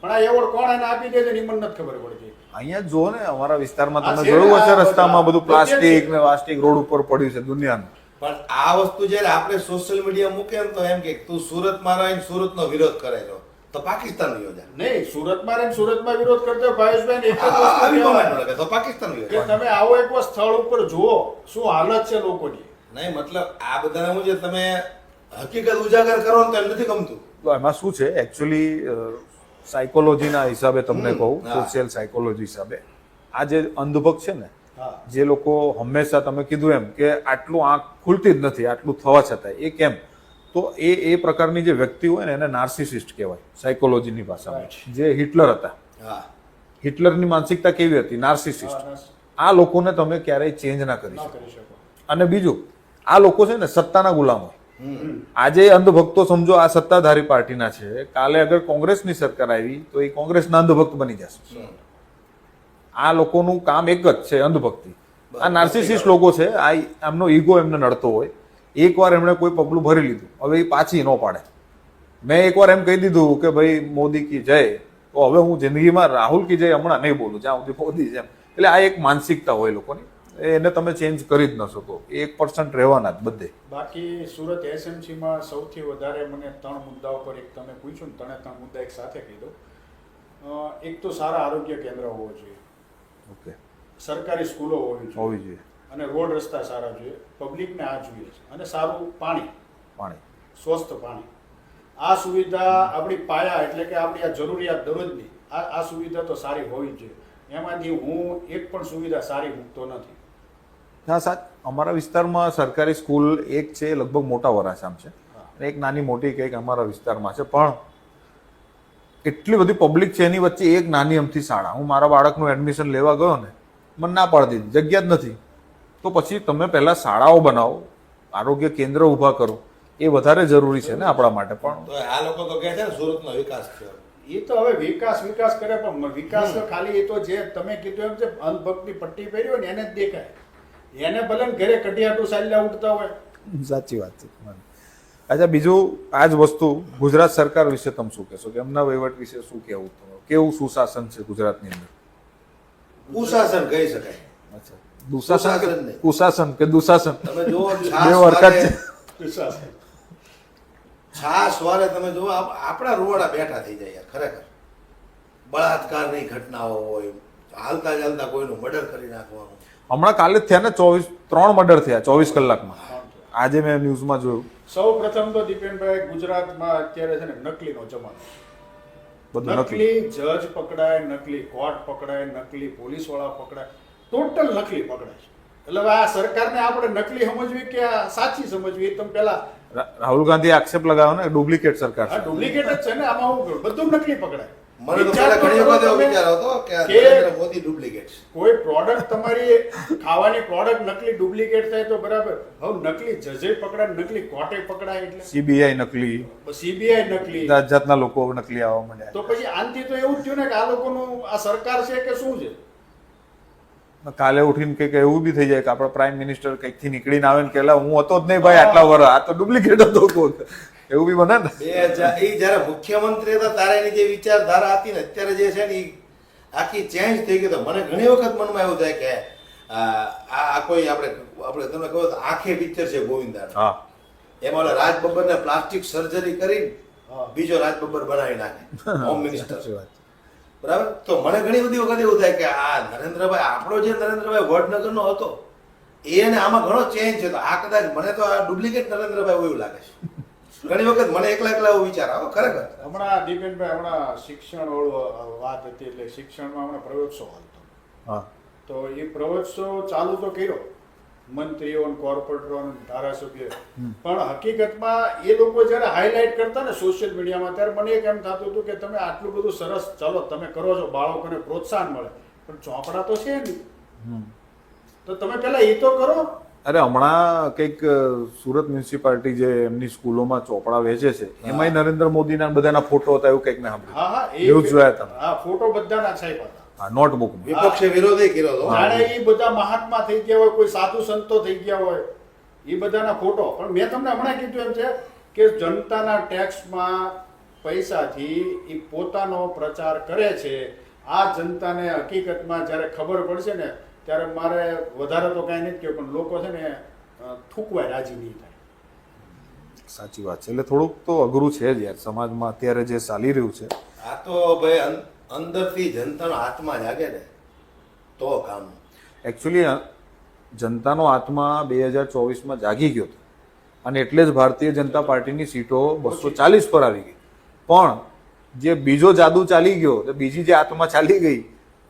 પણ આ એવોર્ડ કોણ એને આપી દે છે ને એ મને નથી ખબર પડતી. અહીંયા જો ને અમારા વિસ્તારમાં આ તમે છે જોયું ને, હશે આ રસ્તામાં બધું બધા પ્લાસ્ટિક ને વાસ્ટિક રોડ ઉપર પડ્યું છે દુનિયાનું. પણ આ વસ્તુ જયારે આપણે સોશિયલ મીડિયા મૂકે ને તો એમ કે તું સુરતમાં રહીને સુરતનો વિરોધ કરે છો તો પાકિસ્તાન યોજા નહીં, સુરતમાં રહીને સુરતમાં વિરોધ કરતો હોય ભાવેશભાઈ, એક જ વસ્તુ આવી કહેવાય કોમેન્ટ મળે તો પાકિસ્તાન કે યોજા તમે આવો એકવાર સ્થળ ઉપર જુઓ શું હાલત છે લોકોની. નહીં મતલબ આ બધાને હું જે તમે હકીકત ઉજાગર કરો ને તો એમ નથી ગમતું. તો એમાં શું છે એકચ્યુઅલી સાયકોલોજીના હિસાબે તમને કહું, હા. સોશિયલ સાયકોલોજી હિસાબે આ જે અંધભક્ત છે ને, હા, જે લોકો હંમેશા તમે કીધું એમ કે આટલું આંખ ખુલતી જ નથી આટલું થવા છતાં, એ કેમ? તો એ પ્રકારની જે વ્યક્તિ હોય ને એને નાર્સિસિસ્ટ કહેવાય સાયકોલોજીની ભાષામાં. Right. જે હિટલર હતા, હા હિટલરની માનસિકતા કેવી હતી? નાર્સિસિસ્ટ. હા, આ લોકોને તમે ક્યારેય ચેન્જ ના કરી ના શકો. કરી શકો. અને બીજું, આ લોકો છે ને સત્તાના ગુલામ હોય. હમ. આજે અંધભક્તો સમજો આ સત્તાધારી પાર્ટીના છે, કાલે અગર કોંગ્રેસની સરકાર આવી તો એ કોંગ્રેસના અંધભક્ત બની જશે. આ લોકોનું કામ એક જ છે, અંધભક્તિ. આ નાર્સિસિસ્ટ લોકો છે, આ એમનો ઈગો એમને નડતો હોય. એકવાર એમણે કોઈ પગલું ભરી લીધું, હવે એ પાછી ન પાડે. મેં એકવાર એમ કહી દીધું કે ભાઈ મોદી કી જય, તો હવે હું જિંદગીમાં રાહુલ કી જય હમણાં નહીં બોલું જ્યાં સુધી મોદી છે એમ. એટલે આ એક માનસિકતા હોય લોકોની, એને તમે ચેન્જ કરી જ ન શકો. 1% રહેવાના જ બધે. બાકી સુરત SMC માં સૌથી વધારે મને 3 મુદ્દાઓ પર, એક તમે પૂછ્યું ને, 3 મુદ્દા એક સાથે કહી દો. એક તો સારા આરોગ્ય કેન્દ્ર હોવો જોઈએ, ઓકે, સરકારી સ્કૂલો હોવી જોઈએ, હોવી જોઈએ. અને રોડ રસ્તા સારા જોઈએ, પબ્લિકને આ જોઈએ છે, અને સારું પાણી, પાણી, સ્વસ્થ પાણી. આ સુવિધા આપણી પાયા એટલે કે આપણી આ જરૂરિયાત દરરોજની આ સુવિધા તો સારી હોવી જ જોઈએ. એમાંથી હું એક પણ સુવિધા સારી મૂકતો નથી. હા સાહેબ, અમારા વિસ્તારમાં સરકારી સ્કૂલ એક છે, લગભગ મોટા વરાછામ છે, અને એક નાની મોટી કંઈક અમારા વિસ્તારમાં છે. પણ એટલી બધી પબ્લિક છે એની વચ્ચે એક નાની અમથી શાળા. હું મારા બાળકનું એડમિશન લેવા ગયો ને, મને ના પાડી દીધી, જગ્યા જ નથી. તો પછી તમે પહેલા શાળાઓ બનાવો, આરોગ્ય કેન્દ્ર ઊભા કરો, એ વધારે જરૂરી છે ને આપણા માટે. પણ તો આ લોકો તો કહે છે ને સુરતનો વિકાસ થયો. એ તો હવે વિકાસ કરે, પણ વિકાસ તો ખાલી એ તો જે તમે કીધું એમ છે, અંધભક્તની પટ્ટી પહેરી હોય ને એને જ દેખાય. એને ભલે ને ઘરે કઢિયાટું ચાલ્યા ઉઠતા હોય. સાચી વાત છે. અચ્છા, બીજું આ જ વસ્તુ ગુજરાત સરકાર વિશે તમે શું કહેશો, કે એમના વહીવટ વિશે શું કહેવું તમારું? કેવું સુશાસન છે ગુજરાતની અંદર? કુશાસન કહી શકાય. અચ્છા, દુશાસન કે સુશાસન નહીં. કુશાસન કે દુશાસન? તમે જુઓ બે વરકત છે. વિશ્વાસ. છાસ વારે તમે જુઓ આપણા રૂવાડા બેઠા થઈ જાય યાર. ખરેખર બળાત્કારની ઘટનાઓ હોય, હાલતા ચાલતા કોઈનું મર્ડર કરી નાખવાનું. હમણાં કાલે જ થયા ને 3 મર્ડર થયા 24 કલાકમાં. આજે મેં ન્યૂઝમાં જોયું. સૌ પ્રથમ તો દીપેનભાઈ, ગુજરાતમાં અત્યારે છે ને નકલીનો જમાનો. બધું નકલી. નકલી જજ પકડાય, નકલી કોર્ટ પકડાય, નકલી પોલીસ વાળા પકડાય, ટોટલ નકલી પકડાય છે. એટલે હવે આ સરકારને આપણે નકલી સમજવી કે આ સાચી સમજવી, તમે પેલા રાહુલ ગાંધી આક્ષેપ લગાવ્યો ને ડુપ્લિકેટ સરકાર આ છે. ડુપ્લિકેટ જ છે ને, આમાં હું બધું નકલી પકડાય. મને તો વિચાર પહેલા ઘણી કરો વખત એવો તમે વિચાર હતો કે આ કે નરેન્દ્ર મોદી ડુપ્લિકેટ છે. કોઈ પ્રોડક્ટ તમારી ખાવાની પ્રોડક્ટ નકલી ડુપ્લિકેટ થાય તો બરાબર. હવે નકલી જજે પકડાય, નકલી કોર્ટે પકડાય, એટલે સીબીઆઈ નકલી, CBI નકલી. જાત જાતના લોકો નકલી આવવા માંડ્યા. તો પછી આનથી તો એવું જ થયું ને કે આ લોકોનું આ સરકાર છે કે શું છે? કાલે ઉઠીને કંઈક એવું બી થઈ જાય કે આપણા પ્રાઇમ મિનિસ્ટર કંઈક થી નીકળીને આવે ને કે "લા, હું હતો જ નહીં ભાઈ આટલા વર્ષ, આ તો ડુપ્લિકેટ હતો કોક." એવું બી બને ને. એ જયારે મુખ્યમંત્રી હતા ત્યારે એની જે વિચારધારા હતી ને, અત્યારે જે છે ને એ આખી ચેન્જ થઈ ગઈ. તો મને ઘણી વખત મનમાં એવું થાય કે આ કોઈ આપણે તમને કહો તો આંખે પિક્ચર છે ગોવિંદા. હા, એમાં ઓલા રાજ બબ્બરને પ્લાસ્ટિક સર્જરી કરીને હા. બીજો રાજ બબ્બર બનાવી નાખે હોમ મિનિસ્ટર. સાચી વાત. બરાબર. તો મને ઘણી બધી વખત એવું થાય કે આ નરેન્દ્રભાઈ, આપણો જે નરેન્દ્રભાઈ વડનગરનો હતો એને આમાં ઘણો ચેન્જ છે. તો આ કદાચ મને તો આ ડુપ્લિકેટ નરેન્દ્રભાઈ એવું લાગે છે. ઘણી વખત મને એકલા એવો વિચાર આવે ખરેખર. હમણાં દીપેનભાઈ, હમણાં શિક્ષણ વાળું વાત હતી, એટલે શિક્ષણમાં હમણાં પ્રવેશોત્સવ હાલતો. હા, તો એ પ્રવેશોત્સવ ચાલુ તો કર્યો, મંત્રીઓ, કોર્પોરેટરો, ધારાસભ્ય, પણ હકીકતમાં એ લોકો જયારે હાઇલાઇટ કરતા ને સોશિયલ મીડિયામાં, ત્યારે મને એક એમ થતું હતું કે તમે આટલું બધું સરસ ચાલો તમે કરો છો, બાળકોને પ્રોત્સાહન મળે, પણ ચોપડા તો છે નહીં. તો તમે પેલા એ તો કરો. અરે હમણાં કંઈક સુરત મ્યુનિસિપાલિટી જે એમની સ્કૂલોમાં ચોપડા વેચે છે એમાંય નરેન્દ્ર મોદીના બધાના ફોટો હતા એવું કંઈક મેં સાંભળ્યું. હા હા News જોયા તમે? હા, ફોટો બધાના છાપ્યા હતા. હા, નોટબુકમાં. વિપક્ષે વિરોધે કર્યો હતો. જાણે એ બધા મહાત્મા થઈ ગયા હોય, કોઈ સાધુ સંતો થઈ ગયા હોય, એ બધાના ફોટો. પણ મેં તમને હમણાં કીધું એમ છે કે જનતાના ટેક્સમાં પૈસાથી એ પોતાનો પ્રચાર કરે છે. આ જનતાને હકીકતમાં જ્યારે ખબર પડશે ને ત્યારે મારે વધારે તો કાંઈ નથી કહ્યું, પણ લોકો છે ને થૂકવાય રાજી નહીં થાય. સાચી વાત છે. એટલે થોડુંક તો અઘરું છે જ યાર સમાજમાં અત્યારે જે ચાલી રહ્યું છે. આ તો ભાઈ અંદરથી જનતાનો આત્મા જાગે ને તો કામ. એકચ્યુઅલી જનતાનો આત્મા 2024માં જાગી ગયો હતો અને એટલે જ ભારતીય જનતા પાર્ટીની સીટો 240 પર આવી ગઈ. પણ જે બીજો જાદુ ચાલી ગયો, તો બીજી જે આત્મા ચાલી ગઈ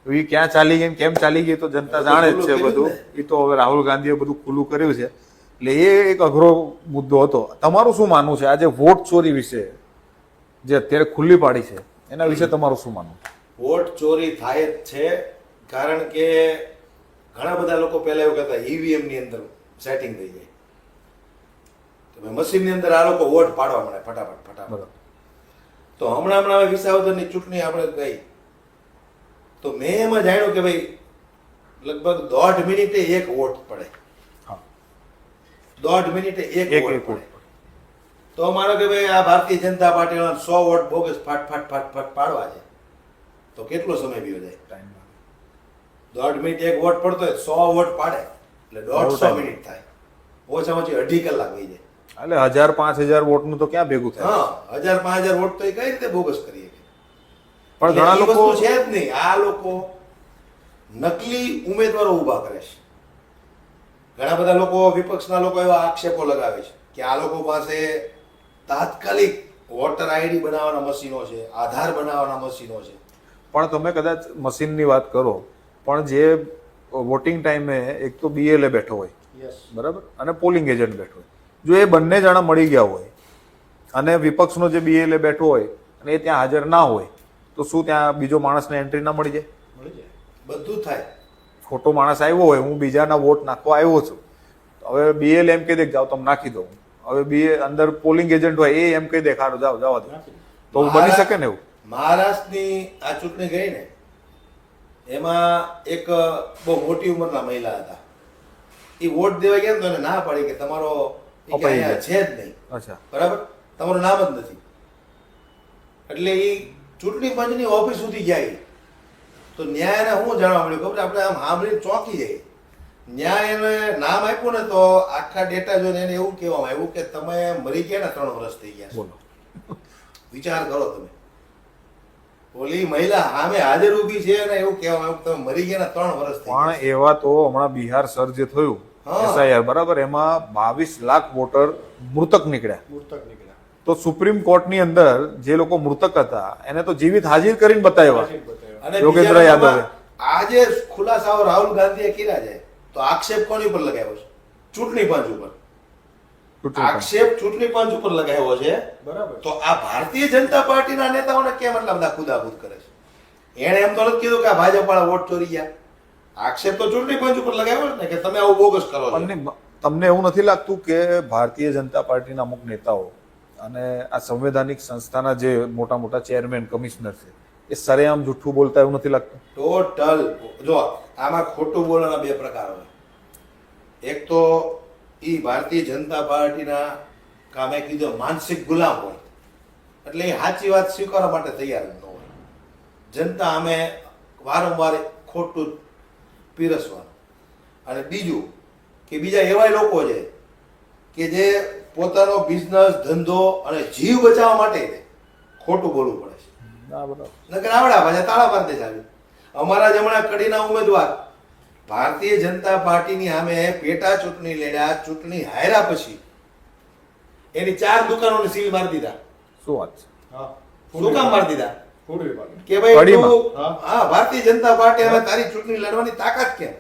એ ક્યાં ચાલી ગઈ કેમ ચાલી ગઈ તો જનતા જાણે જ છે બધું. એ તો હવે રાહુલ ગાંધીએ બધું ખુલ્લું કર્યું છે. એટલે એ એક અઘરો મુદ્દો હતો. તમારું શું માનવું છે આજે વોટ ચોરી વિશે જે અત્યારે ખુલ્લી પાડી છે એના વિશે તમારું શું માનવું? વોટ ચોરી થાય જ છે, કારણ કે ઘણા બધા લોકો પહેલા એવું કહેતા ઈવીએમ ની અંદર સેટિંગ થઈ જાય, તો મશીન ની અંદર આ લોકો વોટ પાડવા મળે ફટાફટ. બરાબર. તો હમણાં વિસાવદરની ચૂંટણી આપણે ગઈ તો મેં એમાં જાણ્યું કે ભાઈ લગભગ 1.5 મિનિટે એક વોટ પડે. હા. 1.5 મિનિટે એક એક વોટ એક પડે. તો માનો કે ભાઈ આ ભારતીય જનતા પાર્ટીના 100 વોટ બોગસ ફાટ પાડવા છે તો કેટલો સમય બીયો જાય? ટાઈમ 1.5 મિનિટ એક વોટ પડતો હોય 100 વોટ પાડે એટલે 150 time. મિનિટ થાય. ઓછામાં ઓછી 2.5 કલાક વહી જાય. એટલે 1000-5000 વોટનું તો ક્યાં ભેગું થાય? હા, 1000-5000 વોટ તો એ કઈ રીતે બોગસ કરીએ? પણ એટલે ઘણા ઈ લોકો વસ્તુ છે જ નહીં. આ લોકો નકલી ઉમેદવારો ઊભા કરે છે. ઘણા બધા લોકો વિપક્ષના લોકો એવા આક્ષેપો લગાવે છે કે આ લોકો પાસે તાત્કાલિક વોટર આઈડી બનાવવાના મશીનો છે, આધાર બનાવવાના મશીનો છે. પણ તમે કદાચ મશીનની વાત કરો, પણ જે વોટિંગ ટાઈમે એક તો BLA બેઠો હોય, યસ. બરાબર, અને પોલિંગ એજન્ટ બેઠો હોય, જો એ બંને જણા મળી ગયા હોય અને વિપક્ષનો જે BLA બેઠો હોય અને એ ત્યાં હાજર ના હોય તો શું ત્યાં બીજો માણસને એન્ટ્રી ના મળી જાય? મળી જાય. બધું થાય. ખોટો માણસ આવ્યો હોય, હું બીજાના વોટ નાખવા આવ્યો છું, હવે BLA એમ કહી દે જાઓ તમે નાખી દો. હવે અંદર પોલિંગ એજન્ટ હોય એ એમ કહી દે ખારો જાઓ જવા દો, તો બની શકે ને એવું? મહારાષ્ટ્રની આ ચૂંટણી ગઈ ને એમાં એક બહુ મોટી ઉંમરના મહિલા હતા. એ વોટ દેવા ગયા ને તો એને ના પાડી કે તમારો ઈ કે અહીંયા છે જ નહીં, અચ્છા, બરાબર, તમારું નામ જ નથી. એટલે એ ચૂંટણી પંચની ઓફિસ સુધી ગયા ઈ. તો ન્યાયને શું જાણવા મળ્યું ખબર? આપણે આમ સાંભળીને ચોંકી જાય. ન્યાય એને નામ આપ્યું ને તો આખા ડેટા જોઈને એને એવું કહેવામાં આવ્યું કે તમે મરી ગયા ને 3 વર્ષ થઈ ગયા છે. બોલો. વિચાર કરો તમે. ઓલી મહિલા સામે હાજર ઊભી છે અને એવું કહેવામાં આવ્યું કે તમે મરી ગયા ને 3 વર્ષ થઈ ગયા પણ એવા તો હમણાં બિહાર સર જે થયું હા. SIR, બરાબર, એમાં 22 લાખ વોટર મૃતક નીકળ્યા. મૂર્તક નીકળ્યા. તો સુપ્રીમ કોર્ટની અંદર જે લોકો મૃતક હતા એને તો જીવિત હાજર કરીને બતાવ્યા. પછી બતાવ્યો. અને યોગેન્દ્ર બીજા યાદવે. નંબરમાં આજે ખુલાસાઓ રાહુલ ગાંધીએ કર્યા છે તો આક્ષેપ કોની ઉપર લગાવ્યો છે? ચૂંટણી પંચ ઉપર. ચૂંટણી પંચ. આક્ષેપ ચૂંટણી પંચ ઉપર લગાવ્યો છે. બરાબર. તો આ ભારતીય જનતા પાર્ટીના નેતાઓને કેમ એટલા બધા કુદાકુદ કરે છે? એણે એમ તો નથી કીધું કે આ ભાજપ વાળા વોટ ચોરી ગયા. આક્ષેપ તો ચૂંટણી પંચ ઉપર લગાવ્યો છે ને કે તમે આવું બોગસ કરો છો. પણ તમને એવું નથી લાગતું કે ભારતીય જનતા પાર્ટીના અમુક નેતાઓ અને આ સંવૈધાનિક સંસ્થાના જે મોટા મોટા ચેરમેન, કમિશનર છે એ સરેઆમ જુઠ્ઠું બોલતા એવું નથી લાગતું? ટોટલ જો આમાં ખોટું બોલવાના 2 પ્રકાર હોય. એક તો ઈ ભારતીય જનતા પાર્ટીના કામે કીધું માનસિક ગુલામ હોય, એટલે એ સાચી વાત સ્વીકારવા માટે તૈયાર જ ન હોય. જનતા અમે વારંવાર ખોટું પીરસવાનું. અને બીજું કે બીજા એવા લોકો છે કે જે પોતાનો બિઝનેસ, ધંધો અને જીવ બચાવવા માટે ખોટું બોલવું પડે છે. ના, બરાબર. નકર આવડા પાછા તાળા પાર દે ચાલે. અમારા જ હમણાં કડીના ઉમેદવાર ભારતીય જનતા પાર્ટીની સામે પેટા ચૂંટણી લડ્યા. ચૂંટણી હાર્યા પછી એની 4 દુકાનોને સીલ મારી દીધા. શું વાત છે? હા. શું કામ મારી દીધા? ફૂડ વિભાગ. કે ભાઈ કડીમાં? તું હા. હા ભારતીય જનતા પાર્ટી હવે તારી ચૂંટણી લડવાની તાકાત કેમ?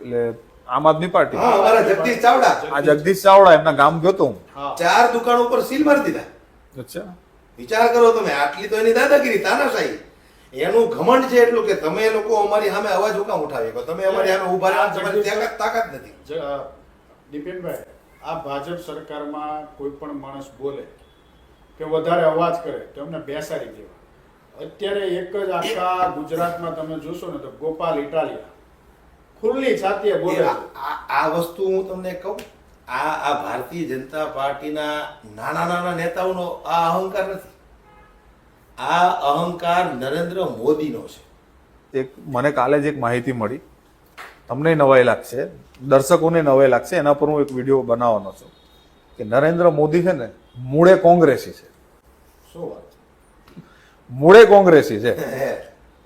એટલે આમ આદમી પાર્ટી, હા અમારા જગદીશ ચાવડા આ જગદીશ ચાવડા, એમના ગામ ગયો તો હું. હા. 4 દુકાન ઉપર સીલ મારી દીધા. અચ્છા. વિચાર કરો તમે, આટલી તો એની દાદાગીરી, તાનાશાહી. એનું ઘમંડ છે એટલું કે તમે લોકો અમારી સામે અવાજ હું કામ ઉઠાવી શકો? તમે અમારી સામે ઉભા રહેવાની તમારી તાકાત નથી. દીપેનભાઈ, આ ભાજપ સરકારમાં કોઈ પણ માણસ બોલે કે વધારે અવાજ કરે તો એમને બેસાડી દેવા. અત્યારે એક જ આખા ગુજરાતમાં તમે જોશો ને તો ગોપાલ ઇટાલિયા ખુલ્લી છાતીએ બોલે છે. આ વસ્તુ હું તમને કહું, આ ભારતીય જનતા પાર્ટીના નાના નેતાઓનો આ અહંકાર નથી. આ અહંકાર નરેન્દ્ર મોદીનો છે. એક મને કાલે જ એક માહિતી મળી, તમને નવાઈ લાગશે, દર્શકોને નવાઈ લાગશે, એના પર હું એક વિડીયો બનાવવાનો છું કે નરેન્દ્ર મોદી છે ને મૂળે કોંગ્રેસી છે. શું વાત છે? મૂળે કોંગ્રેસી છે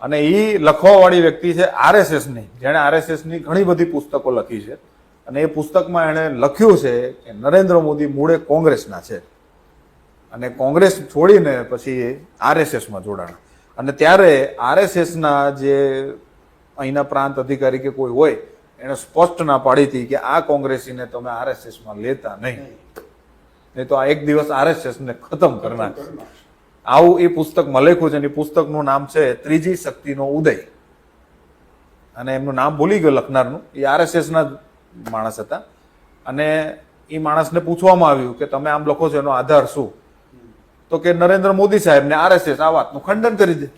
અને એ લખવાવાળી વ્યક્તિ છે RSS ની, જેણે RSS ની ઘણી બધી પુસ્તકો લખી છે અને એ પુસ્તકમાં એણે લખ્યું છે કે નરેન્દ્ર મોદી મૂળે કોંગ્રેસના છે અને કોંગ્રેસ છોડીને પછી RSSમાં જોડાણા. અને ત્યારે RSSના જે અહીંના પ્રાંત અધિકારી કે કોઈ હોય એને સ્પષ્ટ ના પાડી હતી કે આ કોંગ્રેસીને તમે RSSમાં લેતા નહીં તો આ એક દિવસ RSSને ખતમ કરી નાખશે. આવું એ પુસ્તકમાં લખ્યું છે અને એ પુસ્તકનું નામ છે ત્રીજી શક્તિનો ઉદય. અને એમનું નામ ભૂલી ગયો લખનારનું, એ RSSના માણસ હતા અને એ માણસને પૂછવામાં આવ્યું કે તમે આમ લખો છો એનો આધાર શું? તો કે નરેન્દ્ર મોદી સાહેબને RSS આ વાતનું ખંડન કરી દે,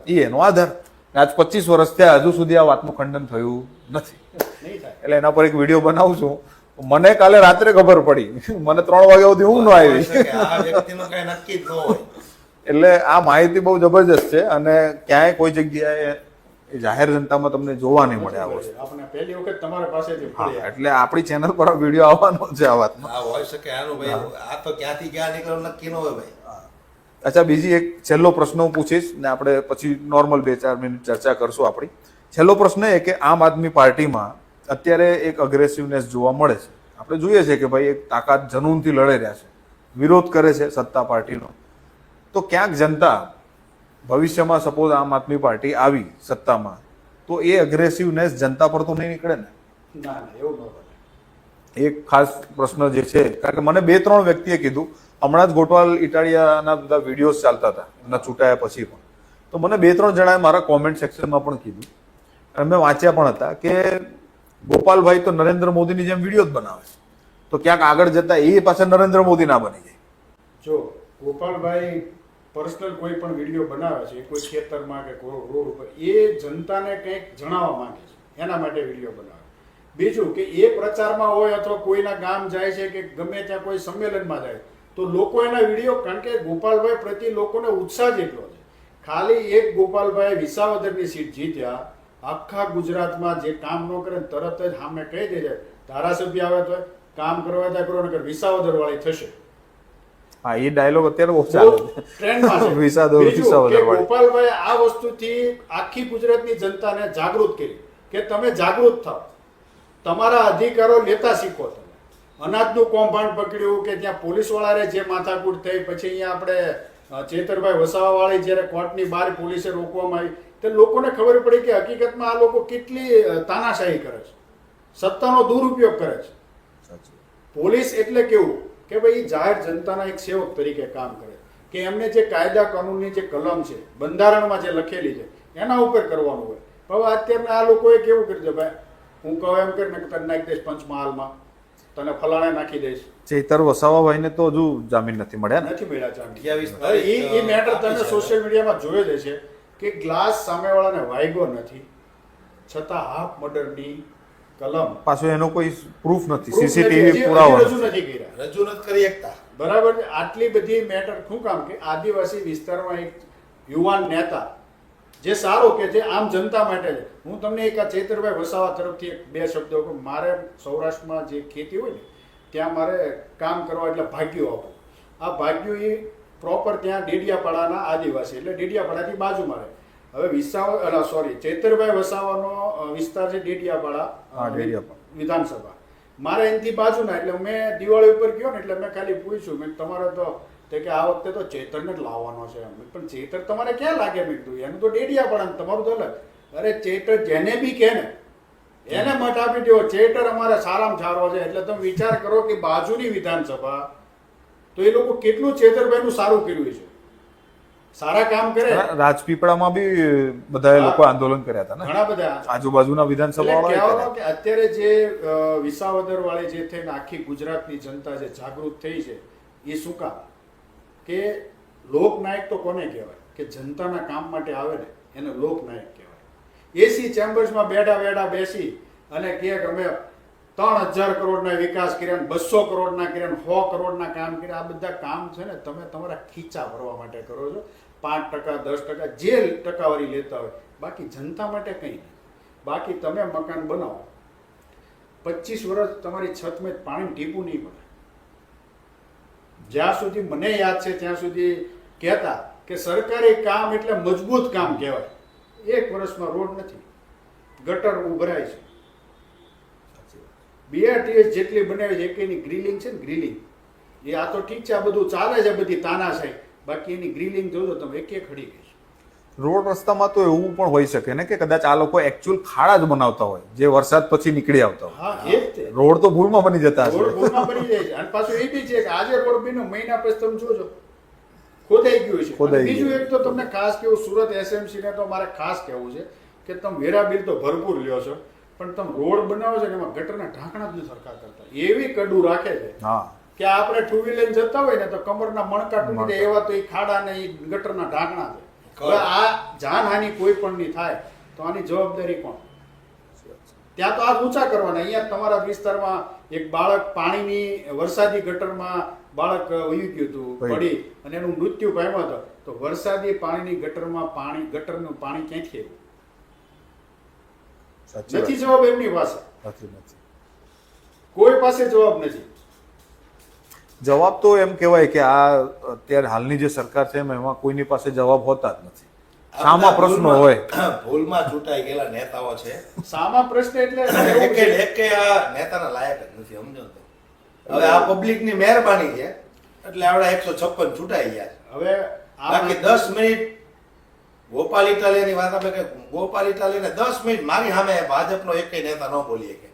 એ એનો આધાર. આજ 25 વર્ષ થયા હજુ સુધી આ વાતનું ખંડન થયું નથી. એટલે એના પર એક વિડીયો બનાવું છું. મને કાલે રાત્રે ખબર પડી, મને 3 વાગ્યા સુધી ઊંઘ ન આવી. આ વ્યક્તિનું કઈ નક્કી જ ન હોય. એટલે આ માહિતી બહુ જબરજસ્ત છે અને ક્યાંય કોઈ જગ્યાએ જાહેર જનતામાં તમને જોવા નહીં મળે આ વસ્તુ. આપણે પહેલી વખત તમારા પાસેથી હા, મળ્યા. એટલે આપણી ચેનલ પર વિડીયો આવવાનો છે આ વાતમાં. આ હોઈ શકે આનું ભાઈ. આ તો ક્યાંથી ક્યાં નીકળવું નક્કી ન હોય ભાઈ. અચ્છા, બીજી એક છેલ્લો પ્રશ્ન હું પૂછીશ ને આપણે પછી નોર્મલ 2-4 મિનિટ ચર્ચા કરશું આપણી. છેલ્લો પ્રશ્ન એ કે આમ આદમી પાર્ટીમાં અત્યારે એક અગ્રેસિવનેસ જોવા મળે છે. આપણે જોઈએ છે કે ભાઈ એક તાકાત જનૂનથી લડી રહ્યા છે, વિરોધ કરે છે સત્તા પાર્ટીનો. તો ક્યાંક જનતા ભવિષ્યમાં સપોઝ આમ આદમી પાર્ટી આવી સત્તામાં તો એ અગ્રેસિવનેસ જનતા પર તો નહીં નીકળે ને? ના ના, એવું ન બને. એક ખાસ પ્રશ્ન જે છે, કારણ કે મને 2-3 વ્યક્તિએ કીધું, હમણાં જ ગોપાલ ઇટાલિયાના બધા વિડીયોઝ ચાલતા હતા એમના ચૂંટાયા પછી પણ, તો મને 2-3 જણાએ મારા કોમેન્ટ સેક્શનમાં પણ કીધું અને મેં વાંચ્યા પણ હતા કે ગોપાલભાઈ તો નરેન્દ્ર મોદીની જેમ વિડીયો જ બનાવે છે, તો ક્યાંક આગળ જતા એ પાછા નરેન્દ્ર મોદી ના બની જાય. જો ગોપાલભાઈ પર્સનલ કોઈ પણ વિડીયો બનાવે છે, કોઈ ખેતરમાં કે કોઈ રોડ ઉપર, એ જનતાને કંઈક જણાવવા માંગે છે એના માટે વિડીયો બનાવે. બીજું કે એ પ્રચારમાં હોય અથવા કોઈના ગામ જાય છે કે ગમે ત્યાં કોઈ સંમેલનમાં જાય તો લોકો એના વિડીયો, કારણ કે ગોપાલભાઈ પ્રત્યે લોકોને ઉત્સાહ જ એટલો છે. ખાલી એક ગોપાલભાઈ વિસાવદરની સીટ જીત્યા, આખા ગુજરાતમાં જે કામ ન કરે તરત જ સામે કહી દે છે, ધારાસભ્ય આવે તો કામ કરવા ત્યાં કરો નકર વિસાવદર વાળી થશે. હા, એ ડાયલોગ અત્યારે બહુ ચાલે છે. ટ્રેન્ડમાં છે. વિસાવદર બીજું કે વાળી. ગોપાલભાઈ આ વસ્તુથી આખી ગુજરાતની જનતાને જાગૃત કરી કે તમે જાગૃત થાઓ, તમારા અધિકારો લેતા શીખો. તમે અનાજનું કૌભાંડ પકડ્યું કે ત્યાં પોલીસ વાળાને જે માથાકૂટ થઈ, પછી અહીંયા આપણે ચેતરભાઈ વસાવા વાળી જ્યારે કોર્ટની બહાર પોલીસે રોકવામાં આવી તો લોકોને ખબર પડી કે હકીકતમાં આ લોકો કેટલી તાનાશાહી કરે છે, સત્તાનો દુરુપયોગ કરે છે. પોલીસ એટલે કેવું કે ભાઈ જાહેર જનતાના એક સેવક તરીકે કામ કરે, કે એમને જે કાયદા કાનૂનની જે કલમ છે, બંધારણમાં જે લખેલી છે એના ઉપર કરવાનું હોય. હવે અત્યારે આ લોકોએ કેવું કર્યું છે, ભાઈ હું કહું એમ કરીને તને નાખી દઈશ પંચમહાલમાં, તને ફલાણે નાખી દઈશ. ચેતર વસાવાભાઈને તો હજુ જામીન નથી મળ્યા ને? નથી મળ્યા જામીન. 28 એ મેટર તમે સોશિયલ મીડિયામાં જોયો જ હશે કે ગ્લાસ સામેવાળાને વાગ્યો નથી છતાં હાફ મર્ડરની કલમ, પાછું એનો કોઈ પ્રૂફ નથી, proof સીસીટીવી નથી, પુરાવો હજી રજૂ નથી. નથી કર્યા. રજૂ નથી કરી શકતા. બરાબર છે. આટલી બધી મેટર શું કામ કે આદિવાસી વિસ્તારમાં એક યુવાન નેતા જે સારો કે જે આમ જનતા માટે છે. હું તમને એક આ ચેતરભાઈ વસાવા તરફથી એક 2 શબ્દો કહું. મારે સૌરાષ્ટ્રમાં જે ખેતી હોય ને ત્યાં મારે કામ કરવા એટલે ભાગ્યો આપો. આ ભાગ્યો એ પ્રોપર ત્યાં ડેડિયાપાડાના આદિવાસી, એટલે ડેડિયાપાડાથી બાજુમાં રહે. હવે ચેતરભાઈ વસાવાનો વિસ્તાર છે હા, ડેડિયાપાડા વિધાનસભા, મારે એનાથી બાજુના. એટલે મેં દિવાળી ઉપર ગયો ને એટલે મેં ખાલી પૂછ્યું, મેં તમારે તો તે કે આ વખતે તો ચેતરને જ લાવવાનો છે. પણ ચેતર તમારે ક્યાં લાગે? મેં કીધું એનું તો ડેડિયાપાડા, તમારું તો અલગ. અરે ચેતર જેને બી કે ને એને મત આપી દો, ચેતર અમારે સારામાં સારો છે. એટલે તમે વિચાર કરો કે બાજુની વિધાનસભા, તો એ લોકો કેટલું ચેતરભાઈનું સારું કર્યું છે. સારા કામ કરે રાજપીપળામાં બી બધા લોકો આંદોલન કર્યા હતા ને, ઘણા બધા આજુબાજુના વિધાનસભા એટલે વાળા કહેવાનો કે અત્યારે જે વિસાવદર વાળી જે થઈને આખી ગુજરાતની જનતા જે જાગૃત થઈ છે એ શું કામ કે લોકનાયક તો કોને કહેવાય કે જનતાના કામ માટે આવે ને એને લોકનાયક કહેવાય. એસી ચેમ્બર્સમાં બેઠા બેસી અને કહે કે અમે 3000 કરોડના વિકાસ કર્યા ને 200 કરોડના કર્યા ને 100 કરોડના કામ કર્યા. આ બધા કામ છે ને તમે તમારા ખીચા ભરવા માટે કરો છો, 5% 10% જે ટકાવારી લેતા હોય, બાકી જનતા માટે કંઈ નહીં. બાકી તમે મકાન બનાવો 25 વર્ષ તમારી છતમાં પાણી ટીપું નહીં પડે. જ્યાં સુધી મને યાદ છે ત્યાં સુધી કહેતા કે સરકારી કામ એટલે મજબૂત કામ કહેવાય. 1 વર્ષમાં રોડ નથી, ગટર ઉભરાય છે. BRTS જેટલી બનાવી છે એકેની ગ્રીલિંગ છે ને, ગ્રીલિંગ એ આ તો ઠીક છે, આ બધું ચાલે છે બધી તાનાશાહી, બાકી એની ગ્રીલિંગ જોજો તમે એક ખડી ગઈ છે. રોડ રસ્તામાં તો એવું પણ હોઈ શકે ને કે કદાચ આ લોકો એકચ્યુઅલ ખાડા જ બનાવતા હોય જે વરસાદ પછી નીકળી આવતા હોય. હા એ જ તે. રોડ તો ભૂલમાં બની જતા રોડ હશે. ભૂલમાં બની જાય છે. અને પાછું એ બી છે કે આજે રોડ બન્યો મહિના પછી તમે જોજો ખોદાઈ ગયું છે. ખોદાઈ અને બીજું ગયું. એક તો તમને ખાસ કેવું, સુરત SMC ને તો મારે ખાસ કહેવું છે કે તમે વેરા બિલ તો ભરપૂર લ્યો છો, પણ તમે રોડ બનાવો છો ને એમાં ગટરના ઢાંકણા જ નથી સરખા કરતા. એવી કડું રાખે છે હા, કે આપણે ટુ વ્હીલર જતા હોય ને તો કમરના મણકા તૂટી જાય એવા તો એ ખાડા ને એ ગટરના ઢાંકણા છે. હવે આ જાનહાનિ કોઈ પણ ની થાય તો આની જવાબદારી કોણ? ત્યાં તો આ ઊંચા કરવાના. અહીંયા તમારા વિસ્તારમાં એક બાળક પાણીની વરસાદી ગટરમાં બાળક વહી ગયું હતું, પડી અને એનું મૃત્યુ પામ્યો હતો. તો વરસાદી પાણીની ગટરમાં ગટરનું પાણી ક્યાંથી આવ્યું? સાચી વાત. નથી જવાબ એમની પાસે, નથી. કોઈ પાસે જવાબ નથી. જવાબ તો એમ કહેવાય કે આ અત્યારે હાલની જે સરકાર છે એમાં કોઈની પાસે જવાબ હોતા જ નથી. સામા પ્રશ્નો હોય. ભૂલમાં ચૂંટાઈ ગયેલા નેતાઓ છે. સામા પ્રશ્ન એટલે એકે આ નેતાના લાયક જ નથી, સમજો તો. હવે આ પબ્લિકની મહેરબાની છે એટલે આવડા 156 ચૂંટાઈ ગયા છે. હવે બાકી 10 મિનિટ ગોપાલ ઇટાલિયાની વાત આપણે કે ગોપાલ ઇટાલિયાને 10 મિનિટ મારી સામે ભાજપનો એકેય નેતા ન બોલી શકે.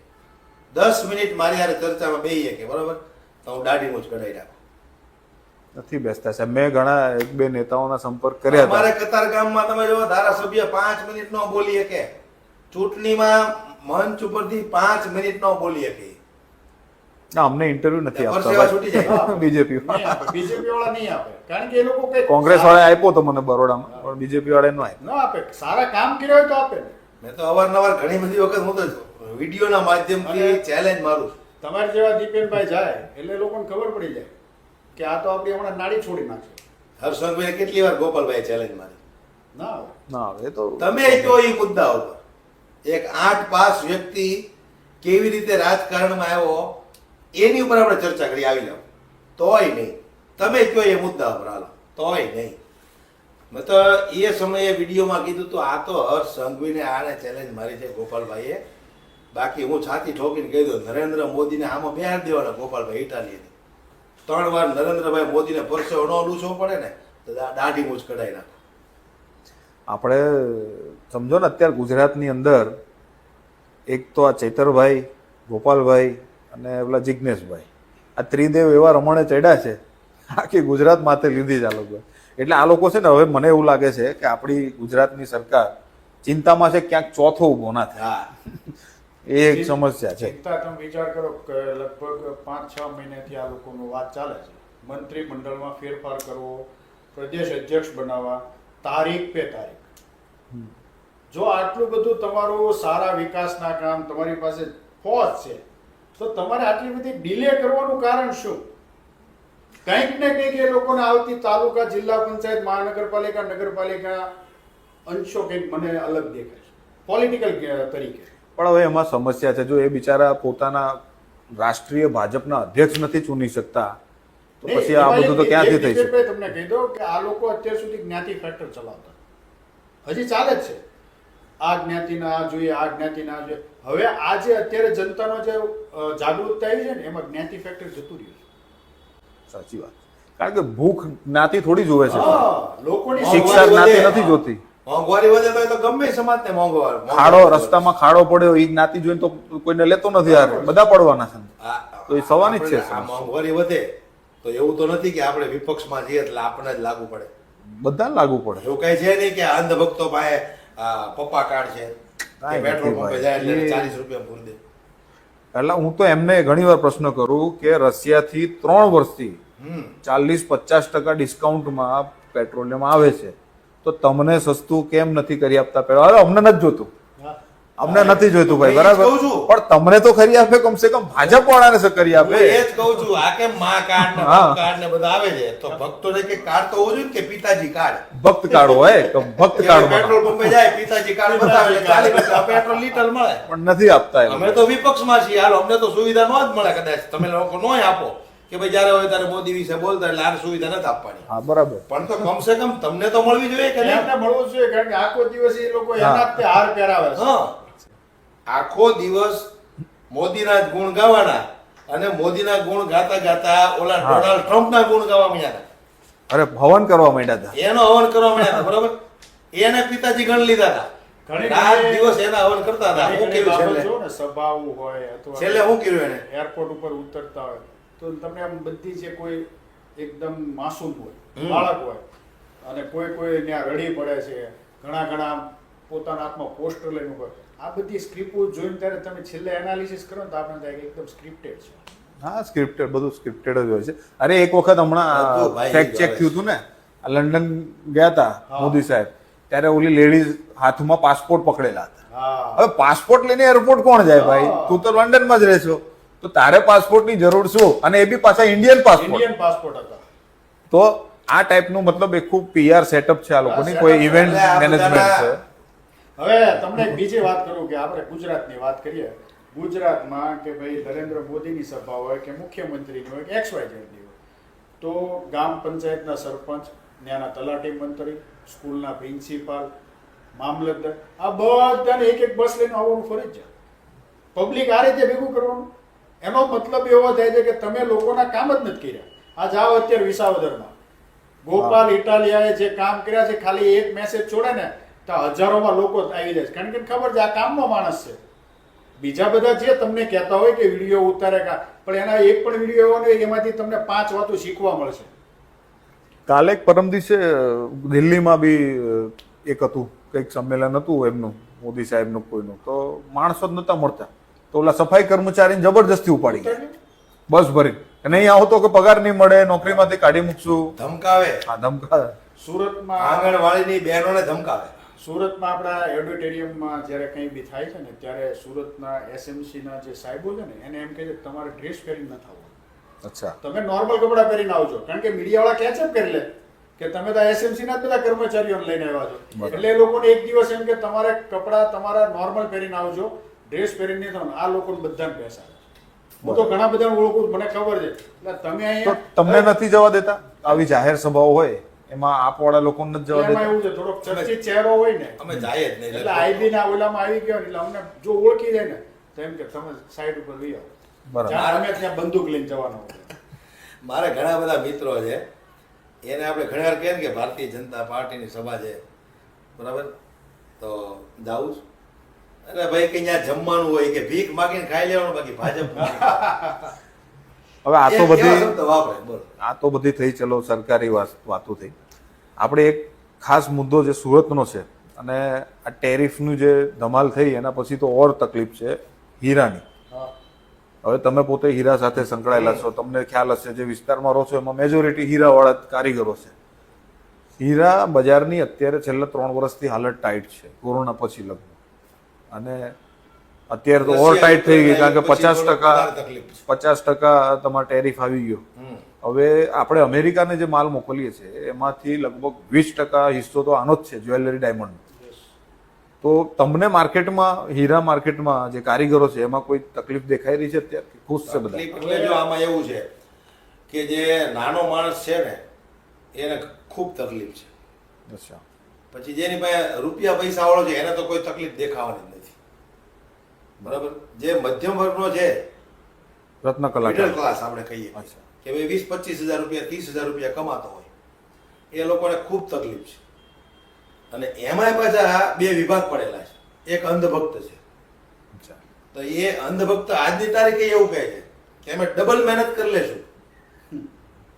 10 મિનિટ મારી હારે ચર્ચામાં બેસી શકે, બરોબર, તો હું દાઢી મૂછ કઢાઈ નાખું. નથી બેસતા સાહેબ. મેં ઘણા 1-2 નેતાઓના સંપર્ક કર્યા હતા. અમારે કતારગામમાં તમે જો ધારાસભ્ય 5 મિનિટ ન બોલી શકે, ચૂંટણીમાં મંચ ઉપરથી 5 મિનિટ ન બોલી શકે. ના, અમને ઇન્ટરવ્યુ નથી પરસેવા છૂટી જાય. આપતા બીજેપી બીજેપી વાળા નહીં આપે, કારણ કે એ લોકો કઈ કોંગ્રેસ વાળા આપ્યો તો મને બરોડામાં, પણ બીજેપી વાળા નો આપ્યો. ન આપે. સારા કામ કર્યા હોય તો આપે ને. મેં તો અવારનવાર ઘણી બધી વખત હું તો વિડીયોના માધ્યમથી ચેલેન્જ મારું છું. તમારે જેવા દીપેનભાઈ જાય એટલે લોકોને ખબર પડી જાય કે આ તો આપણી હમણાં નાડી છોડી નાખશે. હર્ષંગભાઈ કેટલી વાર ગોપાલભાઈ ચેલેન્જ મારી. ના આવે. ના, એ તો તમે તો એ મુદ્દા ઉપર એક 8 પાસ વ્યક્તિ કેવી રીતે રાજકારણમાં આવ્યો એની ઉપર આપણે ચર્ચા કરી આવી લો, તોય નહીં. તમે કયો એ મુદ્દા ઉપર હાલો, તોય નહીં. મેં તો એ સમયે વિડીયોમાં કીધું તો આ તો હર્ષ સંઘવીને આને ચેલેન્જ મારી છે ગોપાલભાઈએ. બાકી હું છાતી ઠોકીને કહી દઉં નરેન્દ્ર મોદીને આમાં બેહાડી દેવાના ગોપાલભાઈ ઇટાલિયન. 3 વાર નરેન્દ્રભાઈ મોદીને પરસેવો ન લૂછવો પડે ને તો દાઢી મૂછ કઢાઈ નાખો. આપણે સમજો ને અત્યારે ગુજરાતની અંદર એક તો આ ચૈતરભાઈ, ગોપાલભાઈ અને પેલા જિજ્ઞેશભાઈ, આ ત્રિદેવ એવા રમણે ચડ્યા છે, આખી ગુજરાત માથે લીધી છે આ લોકો. એટલે આ લોકો છે ને, હવે મને એવું લાગે છે કે આપણી ગુજરાતની સરકાર ચિંતામાં છે, ક્યાંક ચોથો ઊભો ના થાય. હા, એ એક સમસ્યા છે. ચિંતા તમે વિચાર કરો કે લગભગ 5-6 મહિનાથી આ લોકોનો વાત ચાલે છે. મંત્રીમંડળમાં ફેરફાર કરવો, પ્રદેશ અધ્યક્ષ બનાવવા, તારીખ પે તારીખ. જો આટલું બધું તમારું સારા વિકાસના કામ તમારી પાસે ફોજ છે તો તમારે આટલી બધી ડિલે કરવાનું કારણ શું? કંઈક ને કંઈક એ લોકોને આવતી તાલુકા, જિલ્લા પંચાયત, મહાનગરપાલિકા, નગરપાલિકા અંશો કંઈક મને અલગ દેખાય છે પોલિટિકલ તરીકે. પણ હવે એમાં સમસ્યા છે, જો એ બિચારા પોતાના રાષ્ટ્રીય ભાજપના અધ્યક્ષ નથી ચૂની શકતા તો પછી આ બધું તો ક્યાંથી થઈ શકે? તમને કહી દઉં કે આ લોકો અત્યાર સુધી જ્ઞાતિ ફેક્ટર ચલાવતા હજી ચાલે જ છે. આ જ્ઞાતિના આ જોઈએ, આ જ્ઞાતિના આ જોઈએ. હવે આ જે અત્યારે જનતાનો જે જાગૃતતા આવી છે ને એમાં જ્ઞાતિ ફેક્ટર જતું રહ્યું છે. સાચી વાત. કારણ કે ભૂખ જ્ઞાતિ થોડી જોવે છે, લોકોની શિક્ષા જ્ઞાતિ નથી જોતી. મોંઘવારી વધે તો ગમે સમાજને મોંઘવારી. ખાડો રસ્તામાં ખાડો પડ્યો એ જ્ઞાતિ જોઈને તો કોઈને લેતો નથી, યાર બધા પડવાના છે. તો એ સવાની જ છે. આ મોંઘવારી વધે તો એવું તો નથી કે આપણે વિપક્ષમાં જઈએ એટલે આપણને જ લાગુ પડે. બધાને લાગુ પડે. એવું કઈ છે નહીં કે આ અંધભક્તો પાસે પપ્પા કાર્ડ છે કાંઈ કે પેટ્રોલ નથી પંપે ભાઈ. જાય એટલે એ- 40 રૂપિયા પૂરી દે. એટલે હું તો એમને ઘણીવાર પ્રશ્ન કરું કે રશિયાથી 3 વર્ષથી હમ 40-50% ડિસ્કાઉન્ટમાં પેટ્રોલિયમ આવે છે, તો તમને સસ્તું કેમ નથી કરી આપતા? પેલા અરે અમને નથી જોતું, અમને નથી જોઈતું ભાઈ, હું એ જ બરાબર, કહું છું. પણ તમને તો કરી આપે, કમસે કમ ભાજપ વાળાને તો કરી હું આપે. એ જ કહું છું આ કેમ માં કાર્ડ ને હા. બાપ કાર્ડ ને બધા આવે છે તો ભક્તોને કે કાર્ડ તો હોવું જોઈએ ને કે પિતાજી કાર્ડ. ભક્ત કાર્ડ હોય તો ભક્ત કાર્ડ પેટ્રોલ બનાવો. પંપે જાય પિતાજી કાર્ડ બતાવે એટલે 40 રૂપિયા પેટ્રોલ લીટર મળે. પણ નથી આપતા એ અમે લોકો. તો વિપક્ષમાં છીએ, હાલો અમને તો સુવિધા નો જ મળે, કદાચ તમે લોકો નોય આપો કે ભાઈ જ્યારે હોય ત્યારે મોદી વિશે બોલતા એટલે આ સુવિધા નથી આપવાની, હા બરાબર. પણ તો કમસે કમ તમને તો મળવી જોઈએ કે નહીં? એમને મળવું જોઈએ કારણ કે આખો દિવસ એ લોકો હા. એના જ તે હાર પહેરાવે છે. હા, આખો દિવસ મોદીના જ ગુણ ગાવાના અને મોદીના ગુણ ગાતા ગાતા ઓલા હા. ડોનાલ્ડ ટ્રમ્પના ગુણ ગાવા માંડ્યા હતા. અરે ભવન કરવા માંડ્યા હતા. એનો હવન કરવા માંડ્યા હતા, બરોબર? એને પિતાજી ગણ લીધા હતા, ઘણી રાત ઘણી- દિવસ એના હવન કરતા હતા. હું ઘણી કેવું બાબત છેલ્લે જો ને, સભાઓ હોય અથવા છેલ્લે હું કર્યું એને? એરપોર્ટ ઉપર ઉતરતા હોય તો તમને આમ બધી જે કોઈ એકદમ માસૂમ હોય, હમ. બાળક હોય અને કોઈ ત્યાં રડી પડે છે, ઘણા ઘણા પોતાના હાથમાં પોસ્ટર લઈને હોય, આ બધી સ્ક્રિપ્ટો જોઈને ત્યારે તમે છેલ્લે એનાલિસિસ કરો ને તો આપણે થાય કે એકદમ સ્ક્રિપ્ટેડ છે. હા, સ્ક્રિપ્ટેડ, બધું સ્ક્રિપ્ટેડ જ હોય છે. અરે એક વખત બધું હમણાં ભાઈ ફેક્ટ ચેક આવે થયું હતું ને, આ લંડન ગયા હતા હા. મોદી સાહેબ, ત્યારે ઓલી લેડીઝ હાથમાં પાસપોર્ટ પકડેલા હતા. હા, હવે પાસપોર્ટ લઈને એરપોર્ટ કોણ જાય ભાઈ? હા. તું તો લંડનમાં જ રહેશો, તો તારે પાસપોર્ટની જરૂર શું? અને એ બી પાછા ઇન્ડિયન પાસપોર્ટ. ઇન્ડિયન પાસપોર્ટ હતા. તો આ ટાઈપનું મતલબ એક ખૂબ PR સેટઅપ છે આ લોકોની, હા, કોઈ setup ઇવેન્ટ એટલે આ મેનેજમેન્ટ છે. બધાના- હવે તમને એક બીજી વાત કરું કે આપણે ગુજરાતની વાત કરીએ. ગુજરાતમાં કે ભાઈ નરેન્દ્ર મોદીની સભા હોય કે મુખ્યમંત્રીની હોય કે XYZ ની હોય તો ગામ પંચાયતના સરપંચ, ત્યાંના તલાટી મંત્રી, સ્કૂલના પ્રિન્સિપાલ, મામલતદાર, આ બધાને એક એક બસ લઈને આવવાનું ફરજિયાત. પબ્લિક આ રીતે ભેગું કરવાનું, એનો મતલબ એવો થાય છે કે તમે લોકોના કામ જ નથી કર્યા. આ જાઓ અત્યારે વિસાવદરમાં ગોપાલ ઇટાલિયાએ જે કામ કર્યા છે, ખાલી એક મેસેજ છોડે ને તો હજારોમાં લોકો આવી જાય છે, કારણ કે ખબર છે આ કામનો માણસ છે. બીજા બધા જે તમને કહેતા હોય કે વિડીયો ઉતારે પણ એના એક પણ વિડીયો એવો નહીં એમાંથી તમને 5 વાતો શીખવા મળશે. કાલે એક પરમ દિવસે દિલ્હીમાં બી એક હતું, કંઈક સંમેલન હતું એમનું, મોદી સાહેબનું કોઈનું, તો માણસો જ નતા મળતા, તો ઓલા સફાઈ કર્મચારીને જબરજસ્તી ઉપાડી ગયા બસ ભરી, નહીં આવો તો કે પગાર નહીં મળે, નોકરીમાંથી કાઢી મૂકશું. ધમકાવે, આ ધમકા. સુરતમાં આંગણવાડીની બહેનોને ધમકાવે. સુરતમાં આપણા ઓડિટોરિયમમાં જ્યારે કંઈ બી થાય છે ને ત્યારે સુરતના SMCના જે સાહેબો છે ને એને એમ કહે છે કે તમારે ડ્રેસ પહેરીને ન થવું, અચ્છા, તમે નોર્મલ કપડાં પહેરીને આવજો, કારણ કે મીડિયાવાળા કેચઅપ કરી લે કે તમે તો SMC ના જ બધા કર્મચારીઓને લઈને આવ્યા છો. બરાબર. એટલે એ લોકોને એક દિવસ એમ કે તમારે કપડાં તમારા નોર્મલ પહેરીને આવજો, ડ્રેસ પહેરીને નહીં થવાનું. આ લોકોને બધાને પૈસા હું તો ઘણા બધાને ઓળખું છું, મને ખબર છે. એટલે તમે તો અહીંયા તમને નથી જવા દેતા? આવી જાહેર સભાઓ હોય એમાં આપવાળા લોકોને નથી જવા એમાં દેતા? એવું છે થોડોક ચર્ચિત ચહેરો હોય ને અમે જાય જ નહીં. એટલે IB ના ઓલામાં આવી ગયો ને એટલે અમને જો ઓળખી જાય ને તો એમ કે તમે સાઈડ ઉપર લઈ આવો. બરાબર. જ્યાં અમે ત્યાં બંદૂક લઈને જવાનો હોય. મારે ઘણા બધા મિત્રો છે, એને આપણે ઘણીવાર કહીએ ને કે ભારતીય જનતા પાર્ટીની સભા છે, બરાબર, તો જાઉં છું. અરે ભાઈ કે ત્યાં જમવાનું હોય કે ભીખ માગીને ખાઈ લેવાનું, બાકી ભાજપ હવે આ તો બધી વાપરે. બોલ. આ તો બધી થઈ, ચલો સરકારી વાતો થઈ. આપણે એક ખાસ મુદ્દો જે સુરતનો છે, અને આ ટેરિફનું જે ધમાલ થઈ એના પછી તો ઓર તકલીફ છે હીરાની. હા. હવે તમે પોતે હીરા સાથે સંકળાયેલા છો, તમને ખ્યાલ હશે, જે વિસ્તારમાં રહો છો એમાં મેજોરિટી હીરાવાળા જ કારીગરો છે. હીરા બજારની અત્યારે છેલ્લા 3 વર્ષથી હાલત ટાઈટ છે, કોરોના પછી લગભગ, અને અત્યારે તો ઓર ટાઈટ થઈ ગઈ, કારણ કે પછી થોડોક 50% વધારે તકલીફ છે. 50% તમારો ટેરિફ આવી ગયો. હમ. હવે આપણે અમેરિકાને જે માલ મોકલીએ છીએ એમાંથી લગભગ 20% હિસ્સો તો આનો જ છે, જ્વેલરી, ડાયમંડ. તો તમને માર્કેટમાં, હીરા માર્કેટમાં જે કારીગરો છે એમાં કોઈ તકલીફ દેખાઈ રહી છે અત્યારે? ખુશ છે બધા? તકલીફ એટલે જો આમાં એવું છે કે જે નાનો માણસ છે ને એને ખૂબ તકલીફ છે. અચ્છા. પછી જેની પાસે રૂપિયા પૈસા વાળો છે એને તો કોઈ તકલીફ દેખાવાની જ નથી, બરાબર. જે મધ્યમ વર્ગનો છે, રત્ન મિડલ કલાકાર. ક્લાસ આપણે કહીએ અચ્છા. કે ભાઈ 20-25 હજાર રૂપિયા, 30 હજાર રૂપિયા કમાતો હોય, એ લોકોને ખૂબ તકલીફ છે. અને એમાંય પાછા 2 વિભાગ પડેલા છે. એક અંધભક્ત છે, અચ્છા. તો એ અંધભક્ત આજની તારીખે એવું કહે છે કે અમે ડબલ મહેનત કરી લેશું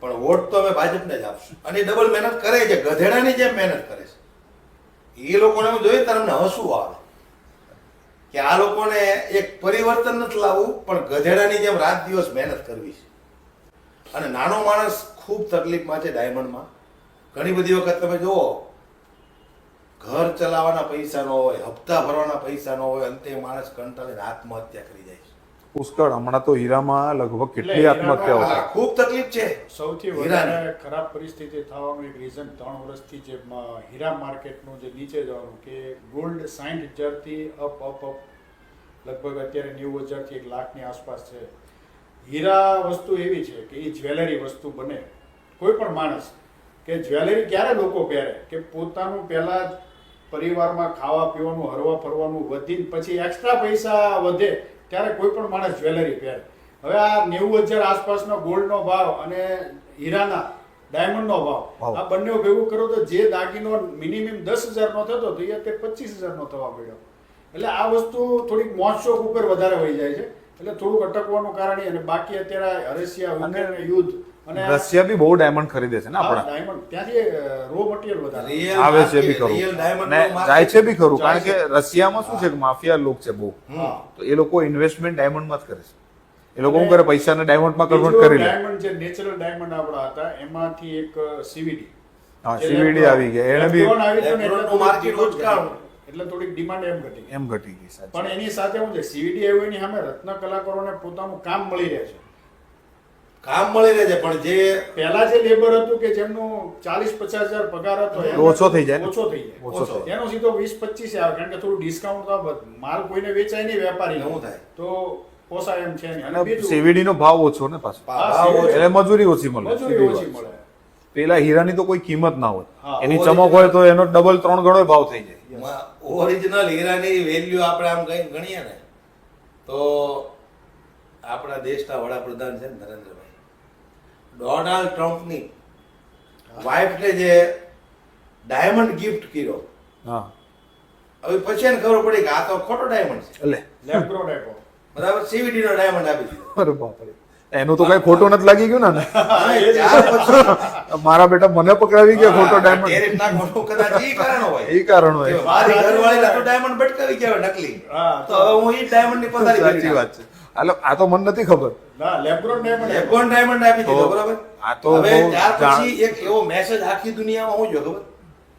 પણ વોટ તો અમે ભાજપને જ આપશું. અને એ ડબલ મહેનત કરે છે, ગધેડાની જેમ મહેનત કરે છે. એ લોકોને હું જોઈએ ત્યારે અમને હસવું આવે કે આ લોકોને એક પરિવર્તન નથી લાવવું, પણ ગધેડાની જેમ રાત દિવસ મહેનત કરવી છે. અને નાનો માણસ ખૂબ તકલીફમાં છે ડાયમંડમાં. ઘણી બધી વખત તમે જુઓ, ઘર ચલાવવાના પૈસા ન હોય, હપ્તા ભરવાના પૈસા ન હોય, અંતે માણસ કંટાળીને આત્મહત્યા કરી જાય છે. પુષ્કળ હમણાં તો હીરામાં લગભગ કેટલી આત્મહત્યાઓ છે. હા, ખૂબ તકલીફ છે. સૌથી વધારે ખરાબ પરિસ્થિતિ થવાનું એક રીઝન 3 વર્ષથી જે હીરા માર્કેટનું જે નીચે જવાનું કે ગોલ્ડ 60,000 થી અપ લગભગ અત્યારે 90,000 થી 1 લાખની આસપાસ છે. હીરા વસ્તુ એવી છે કે એ જ્વેલરી વસ્તુ બને. કોઈ પણ માણસ કે જ્વેલરી ક્યારે લોકો પહેરે કે પોતાનું પહેલા પરિવારમાં ખાવા પીવાનું હરવા ફરવાનું વધીને પછી એક્સ્ટ્રા પૈસા વધે ત્યારે કોઈ પણ માણસ જ્વેલરી પહેરે. હવે આ 90,000 આસપાસનો ગોલ્ડનો ભાવ અને હીરાના ડાયમંડનો ભાવ આ બંને ભેગું કરો તો જે દાગીનો મિનિમમ 10,000 નો થતો તો એ અત્યારે 25,000 નો થવા મળ્યો. એટલે આ વસ્તુ થોડીક મોજશોખ ઉપર વધારે વહી જાય છે. એટલે થોડુંક અટકવાનું કારણ અને બાકી અત્યારે રશિયા યુક્રેન યુદ્ધ અને રશિયા બી બહુ ડાયમંડ ખરીદે છે ને આપણા, ડાયમંડ ત્યાંથી રો મટીરિયલ વધારે Real આવે છે બી market, ખરું real diamond ને નું market જાય છે બી ખરું, જાય કારણ કે રશિયામાં શું છે કે માફિયા લોક છે બહુ, હા. તો એ લોકો ઇન્વેસ્ટમેન્ટ ડાયમંડમાં જ કરે છે. એ લોકો શું કરે, પૈસાને ડાયમંડમાં કન્વર્ટ કરી લે. ડાયમંડ જે નેચરલ ડાયમંડ આપણા હતા એમાંથી એક સીવીડી હા, CVD આવી ગયા, એને બી લેબ્રોનનું market ઉચકાણું. એટલે થોડીક ડિમાન્ડ એમ ઘટી ગઈ. એમ ઘટી ગઈ. સાચી. પણ એની સાથે હું છે સીવીડી આવ્યું એની સામે રત્ન કલાકારોને પોતાનું કામ મળી રહે છે. કામ મળી રહે છે, પણ જે પહેલા જે લેબર હતું કે જેમનું 40-50,000 પગાર હતો એનો ઓછો થઈ જાય ને? ઓછો થઈ જાય. ઓછો થઈ એનો સીધો 20-25 આવે કારણ કે થોડું ડિસ્કાઉન્ટ તો માલ કોઈને વેચાય નહીં વેપારી એવું થાય. તો પોસાય એમ છે નહીં. અને અને બીજું CVD નો ભાવ ઓછો ને પાછો, ભાવ ઓછો. એટલે મજૂરી ઓછી મળે. મજૂરી સીધી ઓછી વાત છે. મળે. પેલા હીરાની તો કોઈ કિંમત ના હોય, હા, એની original. ચમક હોય તો એનો ડબલ 3 ગણો ભાવ થઈ જાય. ઓરિજિનલ હીરાની વેલ્યુ આપણે આમ કઈ ગણીએ ને તો આપણા દેશના વડાપ્રધાન છે ને નરેન્દ્રભાઈ, ડોનાલ્ડ ટ્રમ્પની વાઇફને જે ડાયમંડ ગિફ્ટ કર્યો, હા, હવે પછી એને ખબર પડી કે આ તો ખોટો ડાયમંડ છે. એટલે લેબ્રો ટાઈપો. બરાબર, CVD નો ડાયમંડ આપી દીધો. અરે બાપરે, એનું તો કઈ ખોટું નથી લાગી ગયું ને. અને ત્યાર પછી મારા બેટા મને પકડાવી ગયા ખોટો ડાયમંડ. ટેરિફ નાખવાનું કદાચ ઈ કારણ હોય. એ કારણ હોય. કે મારી ઘરવાળીને તો ડાયમંડ ભટકાવી ગયા હોય નકલી. હા, તો હવે હું ઈ ડાયમંડ ની પથારી સાચી કરી વાત છે. હાલો, આ તો મને નથી ખબર. ના લેબ્રો ડાયમંડ. લેબ્રોન ડાયમંડ આપી દીધો, તો બરાબર. આ તો હવે બહુ ત્યાર જાણ- પછી એક એવો મેસેજ આખી દુનિયામાં હું જો ખબર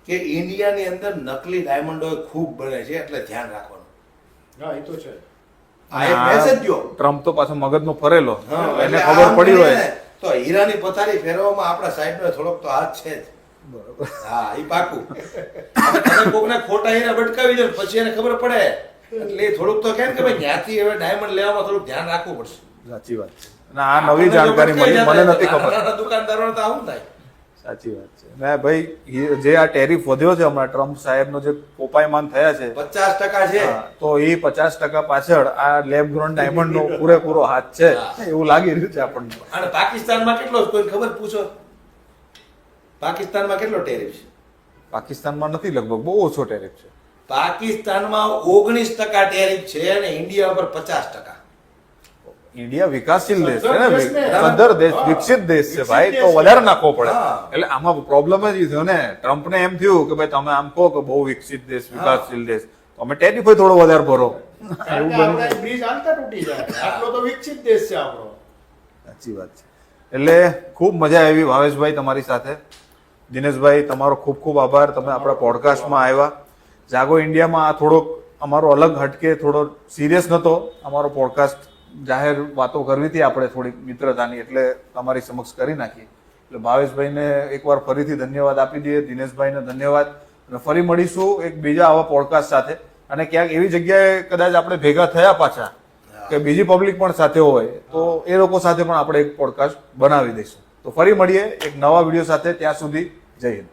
કે ઇન્ડિયાની અંદર નકલી ડાયમંડો ખૂબ બને છે, એટલે ધ્યાન રાખવાનું. હા એ તો છે. આ એક મેસેજ ગયો. ટ્રમ્પ તો પાછો મગજનો ફરેલો, હા, એને એટલે ખબર આમ પડી ગણીએ હોય. ને તો હીરાની પથારી ફેરવવામાં આપણા સાહેબનો થોડોક તો હાથ છે જ. બરોબર. હા, ઈ પાકું. અને તમે કોકને ખોટા હીરા ભટકાવી દો ને પછી એને ખબર પડે એટલે એ થોડુંક તો કેમ કે ભાઈ ત્યાંથી હવે ડાયમંડ લેવામાં થોડુંક ધ્યાન રાખવું પડશે. સાચી વાત છે. અને આ નવી જાણકારી મળી, મને નથી ખબર. નાના દુકાનદારોને તો આવું થાય. સાચી વાત છે. ને ભાઈ, જે આ ટેરિફ વધ્યો છે હમણાં ટ્રમ્પ સાહેબનો જે પોપાયમાન થયા છે, 50% છે. હા, તો એ 50% પાછળ આ લેબ ગ્રોન ડાયમંડ નો પૂરેપૂરો હાથ છે એવું લાગી રહ્યું છે આપણને. અને પાકિસ્તાનમાં કેટલો કોઈ ખબર પૂછો? પાકિસ્તાનમાં કેટલો ટેરિફ છે? પાકિસ્તાનમાં નથી, લગભગ બહુ ઓછો ટેરિફ છે. પાકિસ્તાનમાં 19% ટેરિફ છે અને ઇન્ડિયા પર 50%. ઇન્ડિયા વિકાસશીલ દેશ છે સદ્ધર ને, દેશ ને. સદ્ધર દેશ, હા. વિકસિત દેશ છે વિકસિત ભાઈ, દેશ તો છે. વધારે નાખવો પડે. હા. એટલે આમાં પ્રોબ્લેમ જ ઈ થયો ને, ટ્રમ્પને એમ થયું કે ભાઈ તમે આમ કહો કે બહુ વિકસિત દેશ, વિકાસશીલ દેશ, તો અમે ટેરિફ થોડો વધારે ભરો. કારણ કે આપણા એક બ્રિજ હાલતા તૂટી જાય. આટલો તો વિકસિત દેશ છે આપણો. સાચી વાત છે. એટલે ખૂબ મજા આવી ભાવેશભાઈ તમારી સાથે. દિનેશભાઈ, તમારો ખૂબ ખૂબ આભાર, તમે આપણા પોડકાસ્ટમાં આવ્યા. જાગો ઇન્ડિયામાં આ થોડોક અમારો અલગ હટકે, થોડો સિરિયસ નતો અમારો પોડકાસ્ટ, જાહેર વાતો કરવી હતી આપણે થોડીક મિત્રતાની, એટલે તમારી સમક્ષ કરી નાખી. એટલે ભાવેશભાઈને એકવાર ફરીથી ધન્યવાદ આપી દઈએ, દિનેશભાઈને ધન્યવાદ, અને ફરી મળીશું એક બીજા આવા પોડકાસ્ટ સાથે. અને ક્યાંક એવી જગ્યાએ કદાચ આપણે ભેગા થયા પાછા કે બીજી પબ્લિક પણ સાથે હોય તો એ લોકો સાથે પણ આપણે એક પોડકાસ્ટ બનાવી દઈશું. તો ફરી મળીએ એક નવા વિડીયો સાથે, ત્યાં સુધી જય હિન્દ.